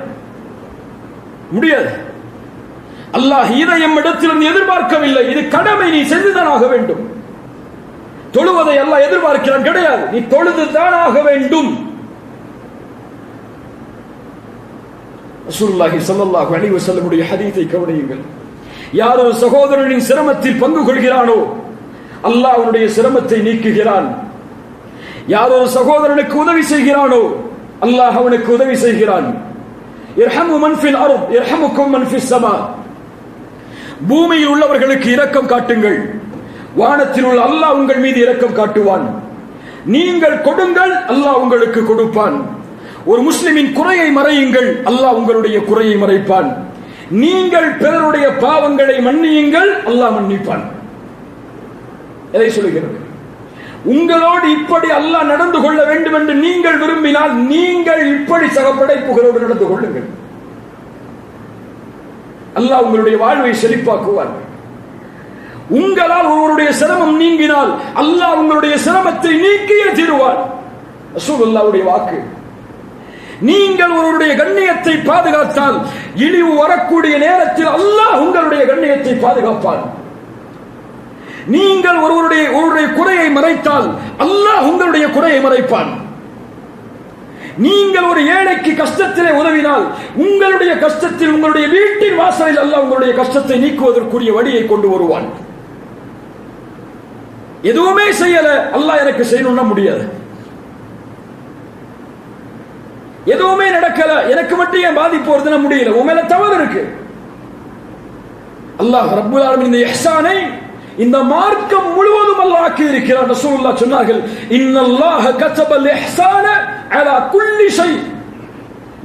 முடியாது. அல்லாஹ் இதை எம்மிடத்திலிருந்து எதிர்பார்க்கவில்லை. இது கடமை, நீ செய்துதான் ஆக வேண்டும். தொழுவதை அல்லாஹ் எதிர்பார்க்கிறான் கிடையாது, நீ தொழுதுதான் ஆக வேண்டும். ரசூலுல்லாஹி ஸல்லல்லாஹு அலைஹி வஸல்லம் உடைய ஹதீஸை கவனியுங்கள். யார் ஒரு சகோதரனின் சிரமத்தில் பங்கு கொள்கிறானோ அல்லாஹ் அவனுடைய சிரமத்தை நீக்குகிறான். யார் ஒரு சகோதரனுக்கு உதவி செய்கிறானோ அல்லாஹ் அவனுக்கு உதவி செய்கிறான். இர்ஹமு மன் ஃபில் அர்த் இர்ஹமுக்கும் மன் ஃபிஸ் ஸமா. பூமியில் உள்ளவர்களுக்கு இரக்கம் காட்டுங்கள், வானத்தில் உள்ள அல்லாஹ் உங்கள் மீது இரக்கம் காட்டுவான். நீங்கள் கொடுங்கள், அல்லாஹ் உங்களுக்கு கொடுப்பான். ஒரு முஸ்லிமின் குறையை மறையுங்கள், அல்லாஹ் உங்களுடைய குறையை மறைப்பான். நீங்கள் பிறருடைய பாவங்களை மன்னியுங்கள், அல்லாஹ் மன்னிப்பான். எதை சொல்லுகிறது? உங்களோடு இப்படி அல்லாஹ் நடந்து கொள்ள வேண்டும் என்று நீங்கள் விரும்பினால் நீங்கள் இப்படி சக படைப்புகளோடு நடந்து கொள்ளுங்கள். அல்லாஹ் உங்களுடைய வாழ்வை செழிப்பாக்குவார். உங்களால் ஒருவருடைய சிரமம் நீங்கினால் அல்லாஹ் உங்களுடைய சிரமத்தை நீக்கியே தீருவார். ரசூலுல்லாஹ்வுடைய வாக்கு. நீங்கள் ஒருவருடைய கண்ணியத்தை பாதுகாத்தால் இழிவு வரக்கூடிய நேரத்தில் அல்லாஹ் உங்களுடைய கண்ணியத்தை பாதுகாப்பான். நீங்கள் ஒருவருடைய குறையை மறைத்தால் அல்லாஹ் உங்களுடைய குறையை மறைப்பான். நீங்கள் ஒரு ஏழைக்கு கஷ்டத்திலே உதவினால் உங்களுடைய கஷ்டத்தில், உங்களுடைய வீட்டின் வாசலில் அல்லாஹ் உங்களுடைய கஷ்டத்தை நீக்குவதற்குரிய வழியை கொண்டு வருவான். எதுவுமே செய்யல, அல்லாஹ் எனக்கு செய்யணும்னா முடியாது. எதுவுமே நடக்கல, எனக்கு மட்டும் ஏன் பாதிப்பு வருதுன்னா முடியல, உன் மேல தவறு இருக்கு. அல்லாஹ் ரப்புல் ஆலமீன் இந்த இஹ்சானை, இந்த மார்க்கம் முழுவதும் அல்லாஹ் ஆக்கி இருக்கிறார். ரசூலுல்லாஹ் சொன்னார்கள், இன்னல்லாஹ கதபல் இஹ்சான அலா குல்லி ஷை.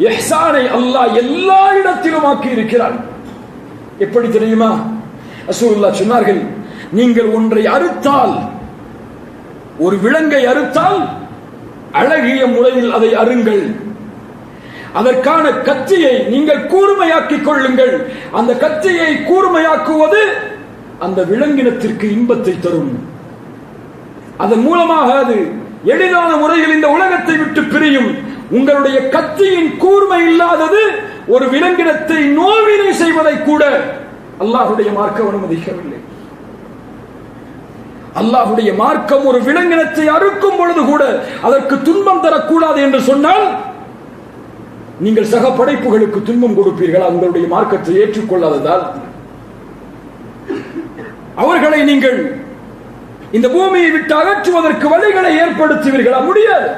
இஹ்சானை அல்லாஹ் எல்லா இடத்திலும் ஆக்கி இருக்கிறார். எப்படி தெரியுமா? ரசூலுல்லாஹ் சொன்னார்கள், நீங்கள் ஒன்றை அறுத்தால், ஒரு விலங்கை அறுத்தால் அழகிய முறையில் அதை அருங்கள். அதற்கான கத்தியை நீங்கள் கூர்மையாக்கிக் கொள்ளுங்கள். அந்த கத்தியை கூர்மையாக்குவது அந்த விலங்கினத்திற்கு இன்பத்தை தரும். அதன் மூலமாக அது எளிதான முறையில் இந்த உலகத்தை விட்டு பிரியும். உங்களுடைய கத்தியின் கூர்மை இல்லாதது ஒரு விலங்கினத்தை நோவினை செய்வதை கூட அல்லாஹ்வுடைய மார்க்கம் அனுமதிக்கவில்லை. அல்லாஹ்வுடைய மார்க்கம் ஒரு விலங்கினத்தை அறுக்கும் பொழுது கூட அதற்கு துன்பம் தரக்கூடாது என்று சொன்னால், நீங்கள் சக படைப்புகளுக்கு துன்பம் கொடுப்பீர்களா உங்களுடைய மார்க்கத்தை ஏற்றுக்கொள்ளாததால்? அவர்களை நீங்கள் இந்த பூமியை விட்டு அகற்றுவதற்கு வழிகளை ஏற்படுத்துவீர்களா? முடியாது.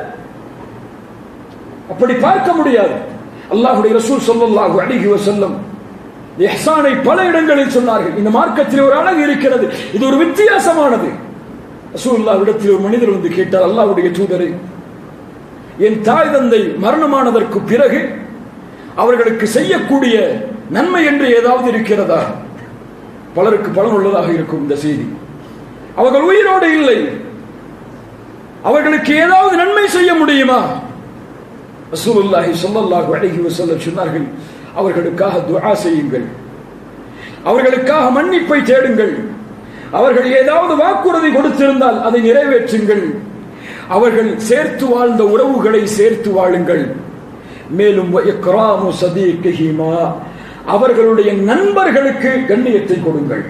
அப்படி பார்க்க முடியாது. அல்லாஹ்வுடைய ரசூல் ஸல்லல்லாஹு அலைஹி வஸல்லம் இஹ்சானை பல இடங்களில் சொன்னார்கள். இந்த மார்க்கத்தில் ஒரு அழகு இருக்கிறது, இது ஒரு வித்தியாசமானது. ரசூலுல்லாஹ் இடத்தில் ஒரு மனிதர் வந்து கேட்டார், அல்லாஹ்வுடைய தூதரே, என் தாய் தந்தை மரணமானதற்கு பிறகு அவர்களுக்கு செய்யக்கூடிய நன்மை என்று ஏதாவது இருக்கிறதா? பலருக்கு பலனுள்ளதாக இருக்கும் இந்த செய்தி. அவர்கள் உயிரோடு இல்லை, அவர்களுக்கு ஏதாவது நன்மை செய்ய முடியுமா? ரசூலுல்லாஹி ஸல்லல்லாஹு அலைஹி வஸல்லம் சொன்னார்கள், அவர்களுக்காக துஆ செய்யுங்கள், அவர்களுக்காக மன்னிப்பை தேடுங்கள், அவர்கள் ஏதாவது வாக்குறுதி கொடுத்திருந்தால் அதை நிறைவேற்றுங்கள், அவர்கள் சேர்த்து வாழ்ந்த உறவுகளை சேர்த்து வாழுங்கள், மேலும் இக்ராமு சதீகிஹிமா, அவர்களுடைய நண்பர்களுக்கு கண்ணியத்தை கொடுங்கள்.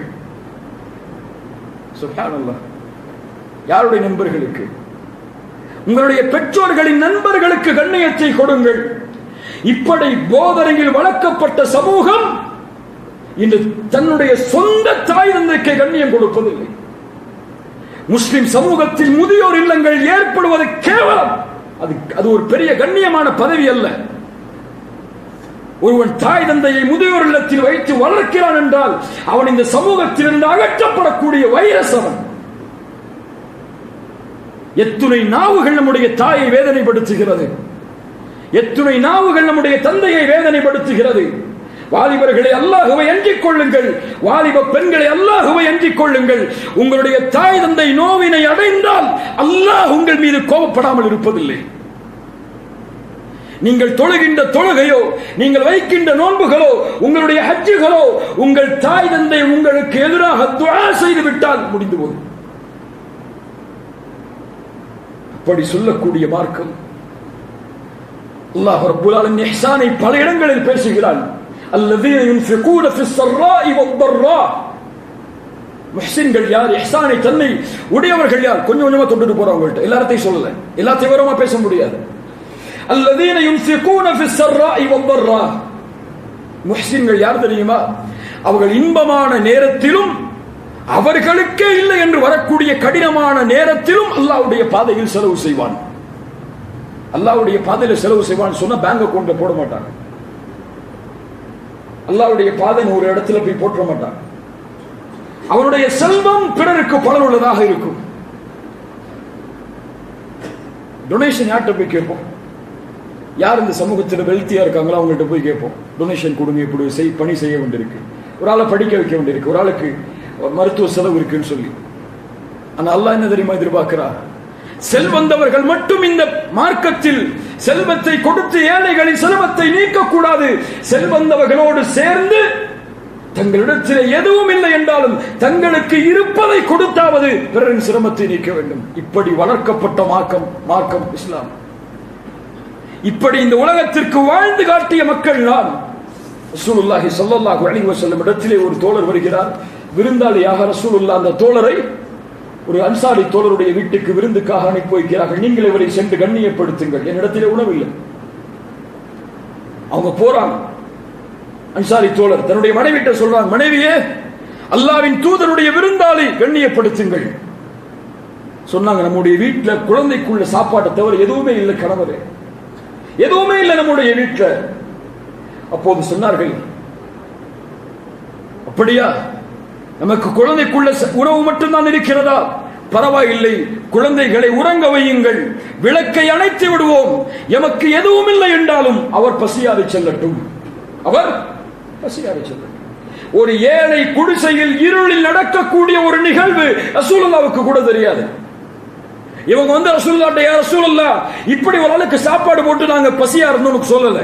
சுப்ஹானல்லாஹ். யாருடைய நண்பர்களுக்கு? உங்களுடைய பெற்றோர்களின் நண்பர்களுக்கு கண்ணியத்தை கொடுங்கள். இப்படி போதனையில் வளர்க்கப்பட்ட சமூகம் இன்று தன்னுடைய சொந்த தாய் தந்தைக்கு கண்ணியம் கொடுப்பதில்லை. முஸ்லிம் சமூகத்தில் முதியோர் இல்லங்கள் ஏற்படுவது கேவலம். அது ஒரு பெரிய கண்ணியமான பதவி அல்ல. ஒருவன் தாய் தந்தையை முதியோர் இல்லத்தில் வைத்து வளர்க்கிறான் என்றால் அவன் இந்த சமூகத்திலிருந்து அகற்றப்படக்கூடிய வைரஸ் அவன். எத்துணை நாவுகள் நம்முடைய தாயை வேதனைப்படுத்துகிறது, எத்துணை நாவுகள் நம்முடைய தந்தையை வேதனைப்படுத்துகிறது. வாலிபர்களை அல்லாஹ்வை அஞ்சிக் கொள்ளுங்கள், வாலிப பெண்களை அல்லாஹ்வை அஞ்சிக் கொள்ளுங்கள். உங்களுடைய தாய் தந்தை நோவினை அடைந்தால் அல்லாஹ் உங்கள் மீது கோபப்படாமல் இருப்பதில்லை. நீங்கள் தொழுகின்ற தொழுகையோ, நீங்கள் வைக்கின்ற நோன்புகளோ, உங்களுடைய ஹஜ்ஜுகளோ, உங்கள் தாய் தந்தை உங்களுக்கு எதிராக துஆ செய்து விட்டால் முடிந்து போகும். அப்படி சொல்லக்கூடிய மார்க்கம். அல்லாஹ் ரப்பல் ஆலமீன் இஹ்சானை பல இடங்களில் பேசுகிறான். அல்லதீன யுன்ஃபிகூன ஃபிஸ் ஸர்ராஇ வத்-தர்ரா. முஹ்சின்கள் யார்? இஹ்சானை தன்னை உடையவர்கள் யார்? கொஞ்சம் கொஞ்சமா தொட்டுட்டு போறவங்கள்ட்ட எல்லாத்தையும் சொல்லல, எல்லாத்தையும் விவரமா பேச முடியாது. அல்லதீன யுன்ஃபிகூன ஃபிஸ் ஸர்ராஇ வத்-தர்ரா. முஹ்சின்கள் யார் தெரியுமா? அவர்கள் இன்பமான நேரத்திலும் அவர்களுக்கே இல்லை என்று வரக்கூடிய கடினமான நேரத்திலும் அல்லாஹ்வுடைய பாதையில் செலவு செய்வான். அல்லாஹ்வுடைய பாதையில் செலவு செய்வான் சொன்னா பேங்க் அக்கவுண்ட்ல போட மாட்டாங்க. அல்லாஹ்வுடைய பாதைன்னு ஒரு இடத்துல போய் போற்ற மாட்டான். அவனுடைய செல்வம் பிறருக்கு பலனுள்ளதாக இருக்கும். டொனேஷன் யார்கிட்ட போய் கேட்போம்? யார் இந்த சமூகத்தில் வெல்த்தியா இருக்காங்களோ அவங்கள்ட்ட போய் கேட்போம். டொனேஷன் கொடுங்க, இப்படி பணி செய்ய வேண்டியிருக்கு, ஒரு ஆளை படிக்க வைக்க வேண்டியிருக்கு, ஒரு ஆளுக்கு மருத்துவ செலவு இருக்குன்னு சொல்லி. ஆனா அல்லாஹ் என்ன தெரியுமா எதிர்பார்க்கிறார்? செல்வந்தவர்கள் மட்டும் இந்த மார்க்கத்தில் செல்வத்தை கொடுத்து ஏழைகளின் செல்வத்தை நீக்கக்கூடாது. செல்வந்தவர்களோடு சேர்ந்து தங்களிடத்தில் எதுவும் இல்லை என்றாலும் தங்களுக்கு இருப்பதை கொடுத்தாவது பிறரின் சிரமத்தை நீக்க வேண்டும். இப்படி வளர்க்கப்பட்ட மார்க்கம் இஸ்லாம். இப்படி இந்த உலகத்திற்கு வாழ்ந்து காட்டிய மக்கள் நான். ரசூலுல்லாஹி ஸல்லல்லாஹு அலைஹி வஸல்லம் இடத்திலே ஒரு தோழர் வருகிறார், விருந்தாளியாக. ரசூலுல்லாஹ் அந்த தோழரை ஒரு அன்சாரி தோழருடைய வீட்டுக்கு விருந்துக்காக அனுப்பி வைக்கிறார்கள். நீங்கள் இவரை சென்று கண்ணியப்படுத்துங்கள், என்னிடத்திலே உணவில்லை. அவங்க போறாங்க. அன்சாரி தோழர் தன்னுடைய மனைவிட்ட சொல்றாங்க, மனைவியே, அல்லாஹ்வின் தூதருடைய விருந்தாளி, கண்ணியப்படுத்துங்கள். சொன்னாங்க, நம்முடைய வீட்டுல குழந்தைக்குள்ள சாப்பாட்டை தவிர எதுவுமே இல்லை கணவரே, எதுவுமே இல்லை நம்முடைய வீட்டுல. அப்போது சொன்னார்கள், அப்படியா, நமக்கு குழந்தைக்குள்ள உணவு மட்டும்தான் இருக்கிறதா? பரவாயில்லை, குழந்தைகளை உறங்க வையுங்கள், விளக்கை அணைத்து விடுவோம். எமக்கு எதுவும் இல்லை என்றாலும் அவர் பசியாறி செல்லட்டும், அவர் பசியாறி செல்லட்டும். ஒரு ஏழை குடிசையில் இருளில் நடக்கக்கூடிய ஒரு நிகழ்வு ரசூலுல்லாஹ்வுக்கு கூட தெரியாது. இவங்க வந்து ரசூலுல்லாஹ்ட்ட, யா ரசூலுல்லாஹ், இப்படி ஒரு ஆளுக்கு சாப்பாடு போட்டு நாங்க பசியா இருந்தோம்னு சொல்லல.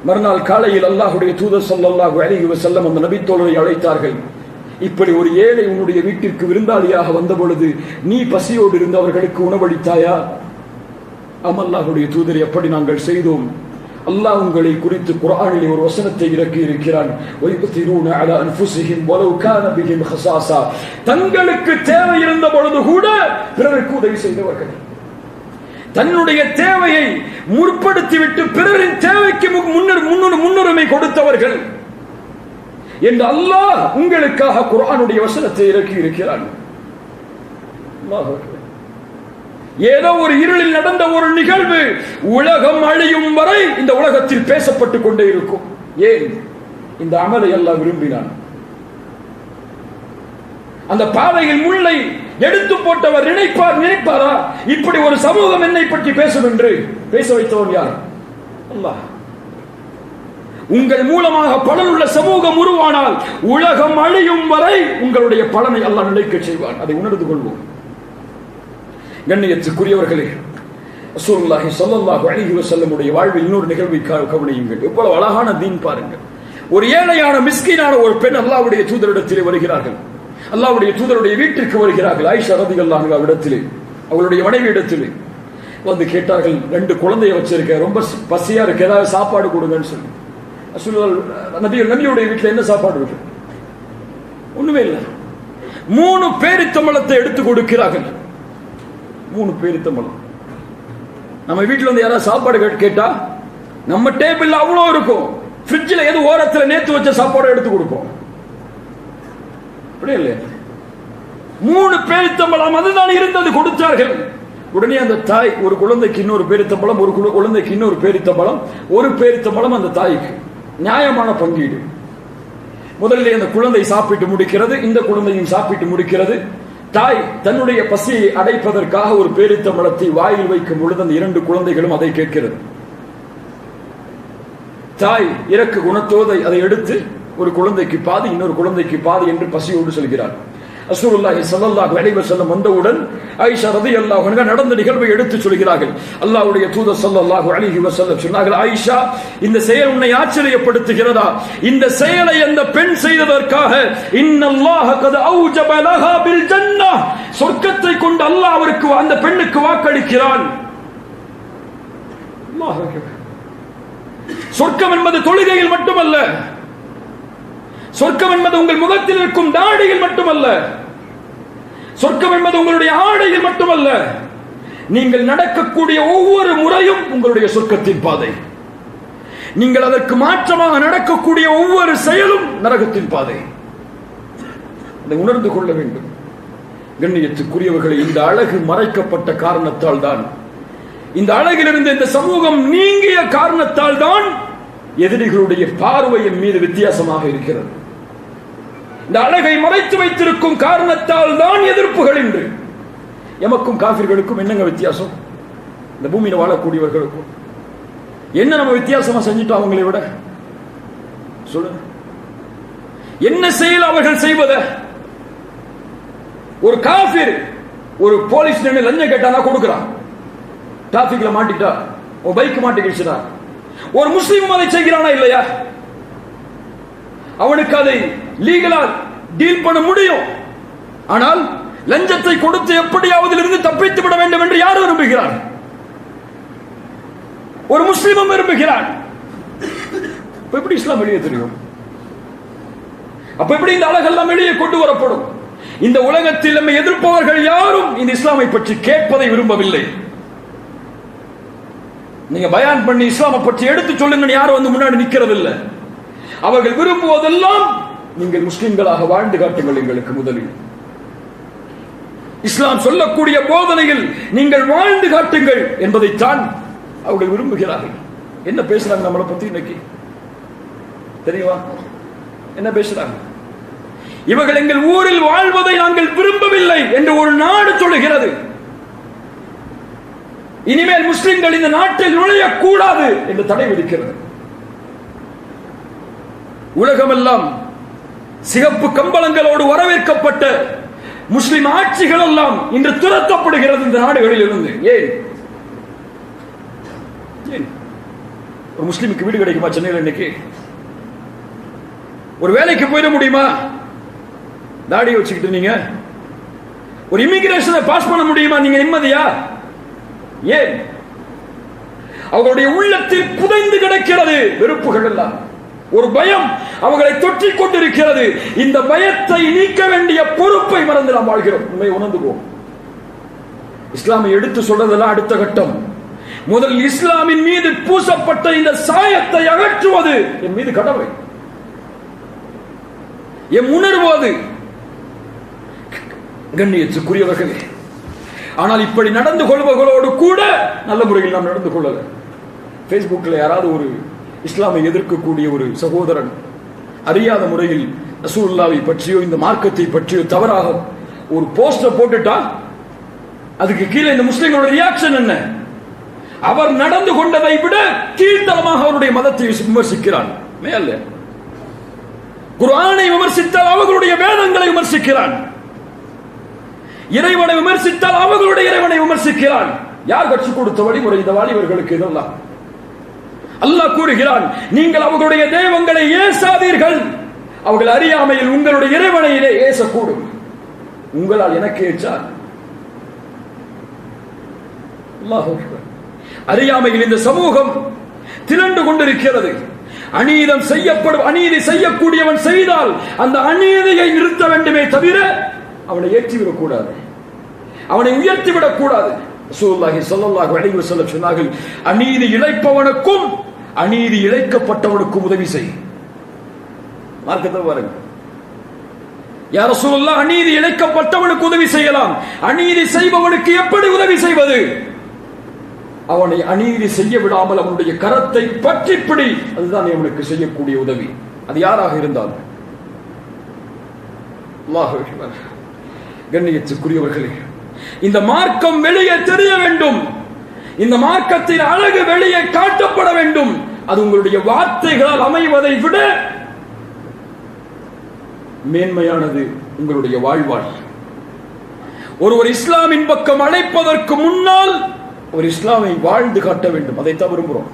மறுநாள் காலையில் அல்லாஹ்வுடைய தூதர் ஸல்லல்லாஹு அலைஹி வஸல்லம் அந்த நபி தோழரை அழைத்தார்கள். இப்படி ஒரு ஏழை உன்னுடைய வீட்டிற்கு விருந்தாளியாக வந்த பொழுது நீ பசியோடு இருந்து அவர்களுக்கு உணவளித்தாயா? அல்லாஹ்வுடைய தூதர், எப்படி நாங்கள் செய்தோம். அல்லாஹ் உங்களை குறித்து குர்ஆனிலே ஒரு வசனத்தை இறக்கி இருக்கிறான். வயுத்திரூன அலா அன்ஃபுஸிஹிம் வலவ் கான பிஹிம் ஹஸாஸா. தங்களுக்கு தேவை இருந்த பொழுது கூட பிறருக்கு உதவி செய்தவர்கள், தன்னுடைய தேவையை முற்படுத்திவிட்டு பிறரின் தேவைக்கு முன்னுரிமை கொடுத்தவர்கள் என்று அல்லாஹ் உங்களுக்காக குர்ஆனுடைய வசனத்தை இறக்கி இருக்கிறான். ஏதோ ஒரு இருளில் நடந்த ஒரு நிகழ்வு உலகம் அழியும் வரை இந்த உலகத்தில் பேசப்பட்டுக் கொண்டே இருக்கும். ஏன்? இந்த அமலை அல்லாஹ் விரும்பினான். அந்த பாதையில் முள்ளை எடுத்து போட்டவர் நினைப்பாரா இப்படி ஒரு சமூகம் என்னை பற்றி பேசும் என்று? பேச வைத்தவன் யார்? அல்லாஹ். உங்கள் மூலமாக பலனுள்ள சமூகம் உருவானால் உலகம் அழியும் வரை உங்களுடைய பலனை அல்லாஹ் நிலைக்க செய்வான். அதை உணர்ந்து கொள்வோம். கண்ணியத்துக்குரியவர்களே, ரசூலுல்லாஹி ஸல்லல்லாஹு அலைஹி வஸல்லம் உடைய வாழ்வில் இன்னொரு நிகழ்வை கவனியுங்கள். எவ்வளவு அழகான தீன் பாருங்கள். ஒரு ஏழையான மிஸ்கீனான ஒரு பெண் அல்லாஹ்வுடைய தூதரிடத்திலே வருகிறார்கள். அல்லாஹ்வுடைய தூதருடைய வீட்டிற்கு வருகிறார்கள். ஆயிஷா ரலியல்லாஹு அன்ஹா இடத்திலே, அவளுடைய மனைவி இடத்திலே வந்து கேட்டார்கள், 2 குழந்தையை வச்சிருக்க, ரொம்ப பசியா இருக்கு, ஏதாவது சாப்பாடு கொடுங்கன்னு சொல்லி. நபியுடைய வீட்டில் என்ன சாப்பாடு இருக்கு? ஒண்ணுமே இல்லை. 3 பேரித்தம்பழத்தை எடுத்து கொடுக்கிறார்கள். 3 பேரித்தம்பழம். நம்ம வீட்டில் வந்து யாராவது சாப்பாடு கேட்டா நம்ம டேபிள்ல அவ்வளோ இருக்கும், ஃப்ரிட்ஜில் எது ஓரத்தில் நேத்து வச்ச சாப்பாடு எடுத்து கொடுப்போம். அப்படி இல்லை. 3 பேரித்தம்பழம் அதுதான் இருந்தது, கொடுத்தார்கள். உடனே அந்த தாய், ஒரு குழந்தைக்கு இன்னொரு பேரித்தம்பழம், ஒரு குழந்தைக்கு இன்னொரு பேரித்தம்பழம், ஒரு பேரித்தம்பழம் அந்த தாய்க்கு. நியாயமான பங்கீடு. முதலில் அந்த குழந்தை சாப்பிட்டு முடிக்கிறது, இந்த குழந்தையும் சாப்பிட்டு முடிக்கிறது. தாய் தன்னுடைய பசியை அடைப்பதற்காக ஒரு பேரித்தம்பழத்தை வாயில் வைக்கும் பொழுது அந்த 2 குழந்தைகளும் அதை கேட்கிறது. தாய் இறக்க குணத்தோடு அதை எடுத்து ஒரு குழந்தைக்கு பாதி, இன்னொரு குழந்தைக்கு பாதி என்று பசியோடு சொல்கிறார். ரசூலுல்லாஹி ஸல்லல்லாஹு அலைஹி வஸல்லம் வந்தவுடன் ஆயிஷா ரலியல்லாஹு அன்ஹா நடந்த நிகழ்வை எடுத்து சொல்கிறார்கள். அல்லாஹ்வுடைய தூதர் ஸல்லல்லாஹு அலைஹி வஸல்லம் சொன்னார்கள், ஆயிஷா, இந்த செயல் உன்னை ஆச்சரியப்படுத்துகிறதா? இந்த செயலை அந்த பெண் செய்ததற்காக இன்னல்லாஹ கத் அவுஜப லஹா பில் ஜன்னah, சொர்க்கத்தை கொண்டு அல்லாஹ் அவருக்கு, அந்த பெண்ணுக்கு வாக்களிக்கிறான். அல்லாஹ் அக்பர். சொர்க்கம் என்பது தொழுகையில் மட்டுமல்ல, சொர்க்கம் என்பது உங்கள் முகத்தில் இருக்கும் தாடியில் மட்டுமல்ல, சொர்க்கம் என்பது உங்களுடைய ஆடையில் மட்டுமல்ல, நீங்கள் நடக்கக்கூடிய ஒவ்வொரு முறையும் உங்களுடைய சொர்க்கத்தின் பாதை. நீங்கள் அதற்கு மாற்றமாக நடக்கக்கூடிய ஒவ்வொரு செயலும் நரகத்தின் பாதை. அதை உணர்ந்து கொள்ள வேண்டும். கண்ணியத்துக்குரியவர்களை, இந்த அழகு மறைக்கப்பட்ட காரணத்தால் தான், இந்த அழகிலிருந்து இந்த சமூகம் நீங்கிய காரணத்தால் தான் எதிரிகளுடைய பார்வையின் மீது வித்தியாசமாக இருக்கிறது. இந்த அழகை மறைத்து வைத்திருக்கும் காரணத்தால் தான் எதிர்ப்புகள். என்று எமக்கும் காபிர்களுக்கும் என்னங்க வித்தியாசம்? இந்த பூமியில வாழக்கூடியவர்களுக்கும் என்ன நம்ம வித்தியாசமா செஞ்சிட்டோம் அவங்களை விட? சொல்லுங்க, என்ன செயல் அவர்கள் செய்வத? ஒரு காபிர் ஒரு போலீஸ் நின்று லஞ்சம் கேட்டானா கொடுக்கிறான், டிராபிக்ல மாட்டிட்டா, ஒரு பைக் மாட்டிக்கிடுச்சுனா. ஒரு முஸ்லீமும் அதை செய்கிறானா இல்லையா? அவனுக்கு அதை லீகலா டீல் பண்ண முடியும். ஆனால் லஞ்சத்தை கொடுத்து எப்படியாவது இருந்து தப்பித்து விட வேண்டும் என்று யார் விரும்புகிறார்? ஒரு முஸ்லிமும் விரும்புகிறான். எப்படி இஸ்லாம் வெளியே தெரியும்? அப்ப எப்படி இந்த அழகெல்லாம் வெளியே கொண்டு வரப்படும்? இந்த உலகத்தில் நம்மை எதிர்ப்பவர்கள் யாரும் இந்த இஸ்லாமை பற்றி கேட்பதை விரும்பவில்லை. நீங்க பயான் பண்ணி இஸ்லாமை பற்றி எடுத்து சொல்லுங்க, யாரும் வந்து முன்னாடி நிக்கிறது இல்லை. அவர்கள் விரும்புவதெல்லாம் நீங்கள் முஸ்லிம்களாக வாழ்ந்து காட்டுங்கள், எங்களுக்கு முதலில் இஸ்லாம் சொல்லக்கூடிய போதனையில் நீங்கள் வாழ்ந்து காட்டுங்கள் என்பதைத்தான் அவர்கள் விரும்புகிறார்கள். என்ன பேசுறாங்க நம்மளை பத்தி இன்னைக்கு தெரியுமா? என்ன பேசுறாங்க? இவர்கள் எங்கள் ஊரில் வாழ்வதை நாங்கள் விரும்பவில்லை என்று ஒரு நாடு சொல்லுகிறது. இனிமேல் முஸ்லிம்கள் இந்த நாட்டில் நுழையக்கூடாது என்று தடை விதிக்கிறது. உலகமெல்லாம் சிகப்பு கம்பளங்களோடு வரவேற்கப்பட்ட முஸ்லிம் ஆட்சிகள் எல்லாம் இன்று துரத்தப்படுகிறது இந்த நாடுகளில் இருந்து. ஏன் ஒரு முஸ்லிமுக்கு வீடு கிடைக்குமா சென்னையில்? இன்னைக்கு ஒரு வேலைக்கு போயிட முடியுமா தாடி வச்சுக்கிட்டு? நீங்க ஒரு இமிகிரேஷனை பாஸ் பண்ண முடியுமா நீங்க நிம்மதியா? ஏன்? அவர்களுடைய உள்ளத்தில் புதைந்து கிடக்கிறது வெறுப்புகள் எல்லாம். ஒரு பயம் அவர்களை தொற்றிக் கொண்டிருக்கிறது. இந்த பயத்தை நீக்க வேண்டிய பொறுப்பை மறந்து நாம் வாழ்கிறோம். உண்மை உணர்ந்துவோம். இஸ்லாமை எடுத்து சொல்றதெல்லாம் அடுத்த கட்டம். முதல் இஸ்லாமின் மீது பூசப்பட்ட இந்த சாயத்தை அகற்றுவது என் மீது கடமை, என் உணர்வது. கண்ணியத்துக்குரியவர்களே, ஆனால் இப்படி நடந்து கொள்வர்களோடு கூட நல்ல முறையில் நாம் நடந்து கொள்ளல. பேஸ்புக்ல யாராவது ஒரு இஸ்லாமை எதிர்க்கக்கூடிய ஒரு சகோதரன் அறியாத முறையில் ரசூலுல்லாஹை பற்றியோ இந்த மார்க்கத்தை பற்றியோ தவறாக ஒரு போஸ்டர் போட்டுட்டா அதுக்கு கீழே இந்த முஸ்லிம்களோட ரியாக்ஷன் என்ன? அவர் நடந்து கொண்டதை விட கீழ்த்தரமாக அவருடைய மதத்தை விமர்சிக்கிறான். மேல குர்ஆனை விமர்சித்தால் அவர்களுடைய வேதங்களை விமர்சிக்கிறான். இறைவனை விமர்சித்தால் அவர்களுடைய இறைவனை விமர்சிக்கிறான். யார் கற்றுக் கொடுத்த வழிமுறை இந்த வாலிபர்களுக்கு? இதெல்லாம் அல்லாஹ் கூறுகிறான், நீங்கள் அவர்களுடைய தெய்வங்களை ஏசாதீர்கள். அவர்கள் அறியாமையில் உங்களுடைய இறைவனையிலே ஏசக்கூடும். உங்களால் எனக்கு ஏற்றார். அல்லாஹ் அறியாமையில் இந்த சமூகம் திரண்டு கொண்டிருக்கிறது. அநீதி செய்யக்கூடியவன் செய்தால் அந்த அநீதியை நிறுத்த வேண்டுமே தவிர அவனை ஏற்றிவிடக் கூடாது, அவனை உயர்த்திவிடக் கூடாது. ரசூலுல்லாஹி ஸல்லல்லாஹு அலைஹி வஸல்லம் சொன்னார்கள், அநீதி இழைப்பவனுக்கும் அநீதி இழைக்கப்பட்டவனுக்கும் உதவி செய். மார்க்கத்தை பாருங்க. யா ரசூலுல்லாஹ், அநீதி இழைக்கப்பட்டவனுக்கு உதவி செய்யலாம், அநீதி செய்பவனுக்கு எப்படி உதவி செய்வது? அவனை அநீதி செய்ய விடாமல் அவனுடைய கரத்தை பற்றி பிடி. அதுதான் அவனுக்கு செய்யக்கூடிய உதவி, அது யாராக இருந்தாலும். அல்லாஹ் அக்பர். கண்ணியத்துக்குரியவர்களே, இந்த மார்க்கம் வெளியே தெரிய வேண்டும். இந்த மார்க்கத்தின் அழகு வெளியே காட்டப்பட வேண்டும். அது உங்களுடைய வார்த்தைகளால் அமைவதை விட மேன்மையானது உங்களுடைய வாழ்வாள். ஒருவர் இஸ்லாமின் பக்கம் அழைப்பதற்கு முன்னால் ஒரு இஸ்லாமை வாழ்ந்து காட்ட வேண்டும். அதைத்தான் விரும்புகிறோம்.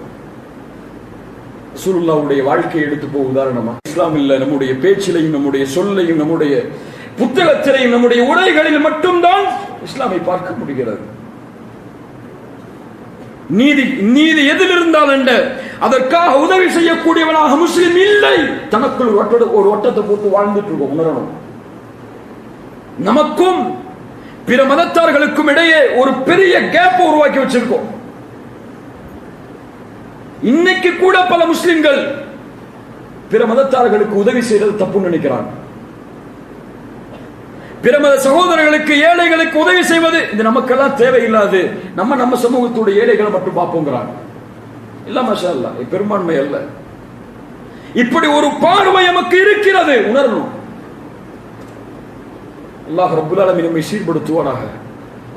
ரசூலுல்லாஹ்வுடைய வாழ்க்கையை எடுத்து போ உதாரணமா. இஸ்லாம் இல்ல, நம்முடைய பேச்சிலையும் நம்முடைய சொல்லையும் நம்முடைய புத்தகத்திலையும் நம்முடைய உரைகளில் மட்டும்தான் இஸ்லாமை பார்க்க முடிகிறது. நீதி எதில் இருந்தால் என்ன, அதற்காக உதவி செய்யக்கூடியவனாக முஸ்லிம் இல்லை. தனக்குள் ஒரு வட்டத்தை போட்டு வாழ்ந்துட்டு இருக்கோம். உணரணும். நமக்கும் பிற மதத்தார்களுக்கும் இடையே ஒரு பெரிய கேப் உருவாக்கி வச்சிருக்கோம். இன்னைக்கு கூட பல முஸ்லிம்கள் பிற மதத்தார்களுக்கு உதவி செய்யறது தப்புன்னு நினைக்கிறாங்க. பிற மத சகோதரர்களுக்கு, ஏழைகளுக்கு உதவி செய்வது இது நமக்கெல்லாம் தேவையில்லாது. நம்ம சமூகத்துடைய ஏழைகளை மட்டும் பார்ப்போங்கிறாங்க. இல்ல மாஷா அல்லாஹ், பெரும்பான்மை அல்ல. இப்படி ஒரு பார்வை நமக்கு இருக்கிறது. உணரணும். அல்லாஹ் ரப்பல் ஆலமீன் நம்மை சீர்படுத்துவானாக.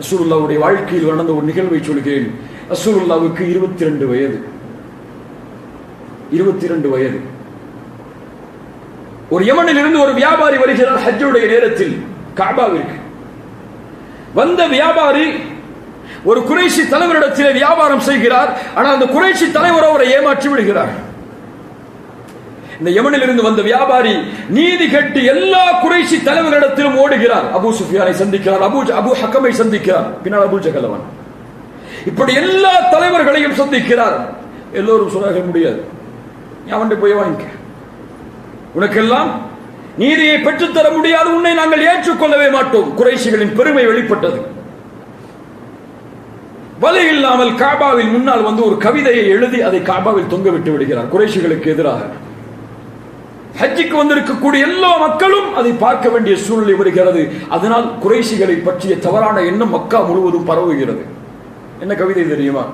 ரசூலுல்லாஹ்வுடைய வாழ்க்கையில் நடந்த ஒரு நிகழ்வை சொல்கிறேன். ரசூலுல்லாஹ்வுக்கு 22 வயது. 22 வயது. ஒரு யமனில் இருந்து ஒரு வியாபாரி வருகிறார் ஹஜ்ஜுடைய நேரத்தில் காபாவிற்கு. வந்த வியாபாரி ஒரு குறைஷி தலைவரிடத்தில் வியாபாரம் செய்கிறார். ஆனால் அந்த குறைஷி தலைவர் அவரை ஏமாற்றி விடுகிறார். இந்த யமனில் இருந்து வந்த வியாபாரி நீதி கேட்டு எல்லா குறைஷி தலைவர்களிடத்திலும் ஓடுகிறார். அபூ சுஃபியானை சந்திக்கிறார், அபூ ஹக்கமை சந்திக்கிறார், பின்னால் அபூ ஜஹல். இப்படி எல்லா தலைவர்களையும் சந்திக்கிறார். எல்லோரும் சொல்ல முடியாது, அவன் போய் வாங்கிக்க, உனக்கெல்லாம் நீதியை பெற்றுத்தர முடியாது, உன்னை நாங்கள் ஏற்றுக்கொள்ளவே மாட்டோம். குறைஷிகளின் பெருமை வெளிப்பட்டது. வலி இல்லாமல் காபாவில் முன்னால் வந்து ஒரு கவிதையை எழுதி அதை காபாவில் தொங்க விட்டு விடுகிறார். குறைஷிகளுக்கு எதிராக ஹஜ்ஜுக்கு வந்திருக்கக்கூடிய எல்லா மக்களும் அதை பார்க்க வேண்டிய சூழ்நிலை வருகிறது. அதனால் குறைஷிகளை பற்றிய தவறான எண்ணம் மக்கா முழுவதும் பரவுகிறது. என்ன கவிதை தெரியுமா?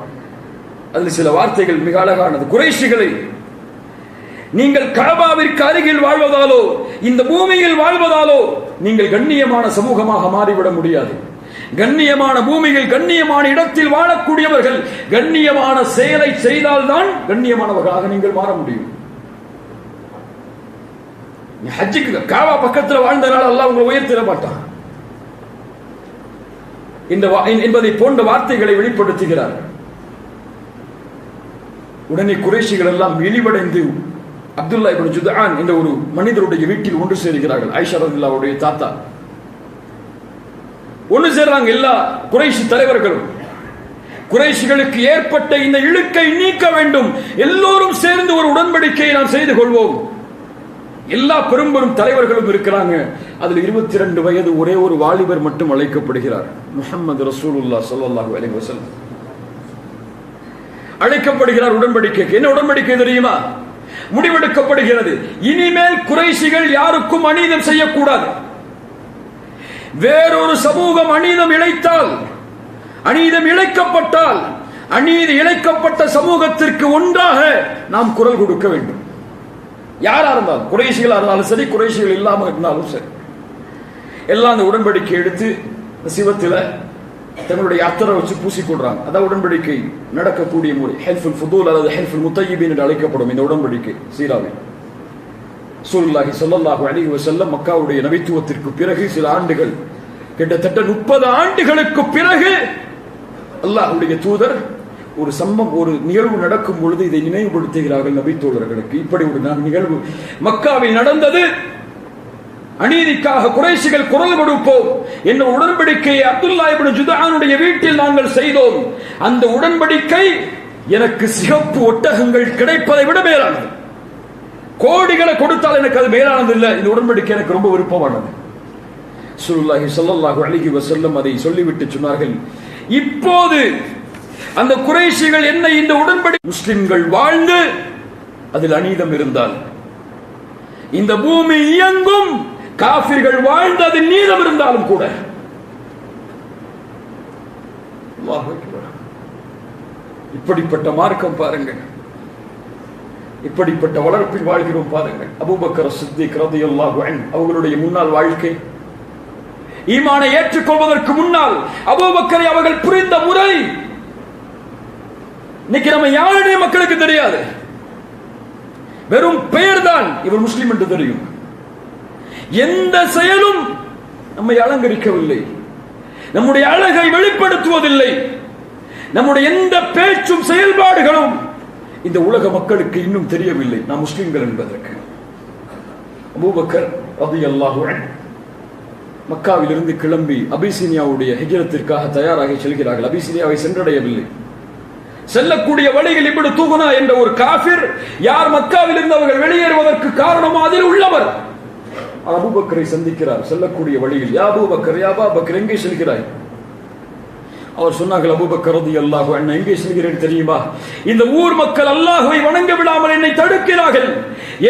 அதில் சில வார்த்தைகள் மிக அழகானது. குறைஷிகளை நீங்கள் கஅபாவிற்கு அருகில் வாழ்வதாலோ இந்த பூமியில் வாழ்வதாலோ நீங்கள் கண்ணியமான சமூகமாக மாறிவிட முடியாது. கண்ணியமான பூமியில் கண்ணியமான இடத்தில் வாழக்கூடியவர்கள் கண்ணியமான செயலை செய்தால்தான் கண்ணியமானவர்களாக நீங்கள் மாற முடியும். ஹஜ்ஜுக்கு காபா பக்கத்தில் வாழ்ந்தனால அல்லாஹ் உங்களை உயர்த்திட மாட்டான் என்பதை போன்ற வார்த்தைகளை வெளிப்படுத்துகிறார். உடனே குறைஷிகள் எல்லாம் இழிவடைந்து அப்துல்லா இப்னு ஜுத்ஆன் என்ற ஒரு மனிதருடைய வீட்டில் ஒன்று சேர்கிறார்கள். ஆயிஷா ரலியல்லாஹுடைய தாத்தா ஒன்று சேர்றாங்க. எல்லா குறைஷி தலைவர்களும் குறைஷிகளுக்கு ஏற்பட்ட இந்த இழுக்கை நீக்க வேண்டும், எல்லோரும் சேர்ந்து ஒரு உடன்படிக்கையை நாம் செய்து கொள்வோம். எல்லா பெரும் தலைவர்களும் இருக்கிறாங்க. அதில் 22 வயது ஒரே ஒரு வாலிபர் மட்டும் அழைக்கப்படுகிறார். முஹம்மது ரசூலுல்லாஹ் ஸல்லல்லாஹு அலைஹி வஸல்லம் அழைக்கப்படுகிறார் உடன்படிக்கைக்கு. என்ன உடன்படிக்கை தெரியுமா? முடிவெடுக்கப்படுகிறது, இனிமேல் குறைஷிகள் யாருக்கும் அநீதம் செய்யக்கூடாது. வேறொரு சமூகம் அநீதம் இழைத்தால், அநீதம் இழைக்கப்பட்டால், அநீதி இழைக்கப்பட்ட சமூகத்திற்கு ஒன்றாக நாம் குரல் கொடுக்க வேண்டும். யாரா இருந்தாலும், குறைஷிகளா இருந்தாலும் சரி, குறைஷிகள் இல்லாமல் இருந்தாலும் சரி, எல்லாம் அந்த உடன்படிக்கை எடுத்து சிவத்தில் தங்களுடைய அத்தரை வச்சு பூசிக்கொள்றாங்க. அதான் உடன்படிக்கை நடக்கக்கூடிய முறை. ஹெல்ஃபுல் ஃபுதூல் அல்லது ஹெல்ஃபுல் முத்தய்யிபின் என்று அழைக்கப்படும் இந்த உடன்படிக்கை சீராவில். ரசூலுல்லாஹி ஸல்லல்லாஹு அலைஹி வஸல்லம் மக்காவுடைய நபித்துவத்திற்கு பிறகு சில ஆண்டுகள், கிட்டத்தட்ட 30 ஆண்டுகளுக்கு பிறகு அல்லாஹ்வுடைய தூதர் ஒரு நிகழ்வு நடக்கும் பொழுது இதை நினைவுபடுத்துகிறார்கள் நபி தோழர்களுக்கு. இப்படி ஒரு நிகழ்வு மக்காவில் நடந்தது, அநீதிக்காக குறைஷிகள் குரல் கொடுப்போம் என்ற உடன்படிக்கையை அப்துல்லா இப்னு ஜுத்ஆனுடைய வீட்டில் நாங்கள் செய்தோம். அந்த உடன்படிக்கை எனக்கு சிகப்பு ஒட்டகங்கள் கிடைப்பதை விட மேலானது. கோடிகளை கொடுத்தால் எனக்கு அது மேலானது இல்லை. இந்த உடன்படிக்கை எனக்கு ரொம்ப விருப்பமானது. ரசூலுல்லாஹி ஸல்லல்லாஹு அலைஹி வஸல்லம் அதை சொல்லிவிட்டு சொன்னார்கள், இப்போது அந்த குறைஷிகள் என்ன இந்த உடன்படி முஸ்லிம்கள் வாழ்ந்து அதில் அநீதம் இருந்தால் இந்த பூமி இயங்கும், காஃபிர்கள் வாழ்ந்து அதில் நீதம் இருந்தாலும் கூட. அல்லாஹ் அக்பர். இப்படிப்பட்ட மார்க்கம் பாருங்கள், இப்படிப்பட்ட வளர்ப்பில் வாழ்கிறோம் பாருங்கள். அபூபக்கர் சித்திக் ரலியல்லாஹு அன்ஹு அவர்களுடைய முன்னாள் வாழ்க்கை, ஈமானை ஏற்றுக்கொள்வதற்கு முன்னால் அபூபக்கரை அவர்கள் புரிந்த முறை இன்னைக்கு நம்ம யாருடைய மக்களுக்கு தெரியாது. வெறும் பெயர் தான் இவர் முஸ்லிம் என்று தெரியும். எந்த செயலும் நம்மை அலங்கரிக்கவில்லை, நம்முடைய அழகை வெளிப்படுத்துவதில்லை, நம்முடைய எந்த பேச்சும் செயல்பாடுகளும் இந்த உலக மக்களுக்கு இன்னும் தெரியவில்லை நாம் முஸ்லிம்கள் என்பதற்கு. அபூபக்கர் ரலியல்லாஹு அன்ஹு மக்காவிலிருந்து கிளம்பி அபிசீனியாவுடைய ஹிஜ்ரத்திற்காக தயாராகி செல்கிறார்கள். அபிசீனியாவை சென்றடையவில்லை. செல்லக்கூடிய வழியில் இப்னு துகுனா என்ற ஒரு காஃபிர், யார் மக்காவில் இருந்து அவர்கள் வெளியேறுவதற்கு காரணமோ அதில் உள்ளவர், அபூபக்கரை சந்திக்கிறார். செல்லக்கூடிய வழியில், யா அபூபக்கர், யா அபூபக்கர், எங்கே செல்கிறாய்? அவர் சொன்னார்கள், அபூபக்கர் ரலியல்லாஹு அன்ஹு, எங்கே செல்கிறேன் தெரியுமா? இந்த ஊர் மக்கள் அல்லாஹ்வை வணங்க விடாமல் என்னை தடுக்கிறார்கள்,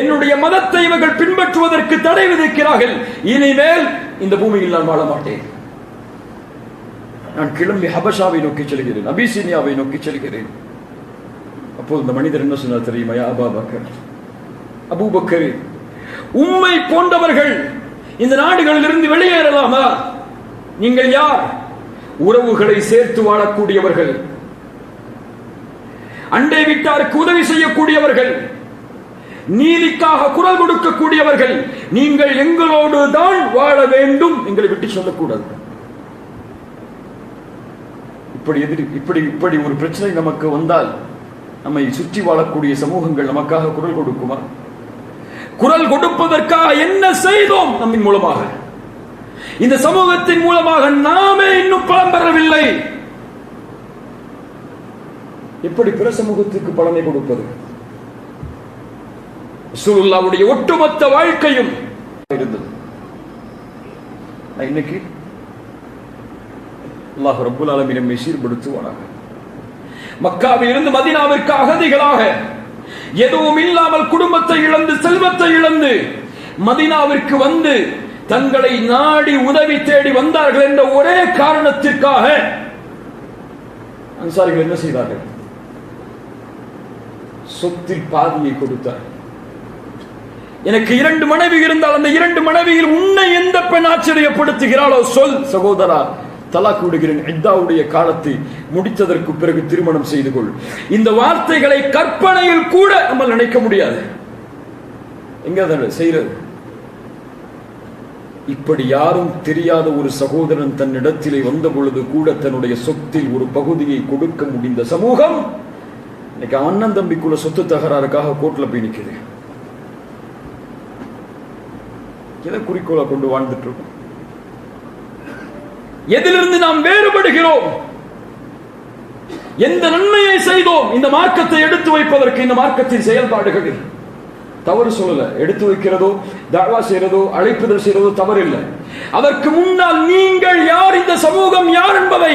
என்னுடைய மதத்தை இவர்கள் பின்பற்றுவதற்கு தடை விதிக்கிறார்கள். இனிமேல் இந்த பூமியில் நான் வாழ மாட்டேன். நான் கிளம்பி ஹபஷாவை நோக்கி செல்கிறேன், அபிசீனியாவை நோக்கி செல்கிறேன். அப்போது இந்த மனிதர் என்ன சொன்னார் தெரியுமா? யா அபூபக்கர், அபூபக்கர், உம்மை போன்றவர்கள் இந்த நாடுகளில் இருந்து வெளியேறலாமா? நீங்கள் யார்? உறவுகளை சேர்த்து வாழக்கூடியவர்கள், அண்டை வீட்டாருக்கு உதவி செய்யக்கூடியவர்கள், நீதிக்காக குரல் கொடுக்கக்கூடியவர்கள். நீங்கள் எங்களோடு தான் வாழ வேண்டும், எங்களை விட்டு சொல்லக்கூடாது. இப்படி ஒரு பிரச்சனை நமக்கு வந்தால் நம்மை சுற்றி வாழக்கூடிய சமூகங்கள் நமக்காக குரல் கொடுக்குமா? குரல் கொடுப்பதற்காக என்ன செய்தோம்? நம்மின் மூலமாக, இந்த சமூகத்தின் மூலமாக நாமே இன்னும் பலம் பெறவில்லை. எப்படி பிற சமூகத்திற்கு பலனை கொடுப்பது? ரசூலுல்லாஹ்வுடைய ஒட்டுமொத்த வாழ்க்கையும் இருந்தது. இன்னைக்கு அல்லாஹ் ரப்பல் ஆலமீன் நம்மை சீர்படுத்துவானாக. மக்காவில் இருந்து மதீனாவிற்கு அகதிகளாக, எதுவும் இல்லாமல் குடும்பத்தை இழந்து செல்வத்தை இழந்து மதீனாவிற்கு வந்து தங்களை நாடி உதவி தேடி வந்தார்கள் என்ற ஒரே காரணத்திற்காக அன்சாரிகள் என்ன செய்தார்கள்? சொத்தில் பாதியை கொடுத்தார்கள். எனக்கு 2 மனைவி இருந்தால் அந்த 2 மனைவியில் உன்னை எந்த பெண் ஆச்சரியப்படுத்துகிறாளோ சொல் சகோதரா, தலாக் விடுகிறேன், இத்தாவுடைய காலத்தை முடித்ததற்கு பிறகு திருமணம் செய்து கொள். இந்த வார்த்தைகளை கற்பனையில் கூட நம்ம நினைக்க முடியாது. எங்க செய்யறது? இப்படி யாரும் தெரியாத ஒரு சகோதரன் தன்னிடத்திலே வந்த பொழுது கூட தன்னுடைய சொத்தில் ஒரு பகுதியை கொடுக்க முடிந்த சமூகம் இன்னைக்கு அண்ணன் தம்பிக்குள்ள சொத்து தகராறுக்காக கோர்ட்ல போய் நிக்குது. எதை குறிக்கோளை கொண்டு வாழ்ந்துட்டு இருக்கோம்? எதிலிருந்து நாம் வேறுபடுகிறோம்? எந்த நன்மையை செய்தோம்? இந்த மார்க்கத்தை எடுத்து வைப்பதற்கு இந்த மார்க்கத்தின் செயல்பாடுகள் தவறு சொல்லல. எடுத்து வைக்கிறதோ தஅவா செய்யறதோ அழைப்புதல் செய்யறதோ தவறு இல்லை. அதற்கு முன்னால் நீங்கள் யார், இந்த சமூகம் யார் என்பதை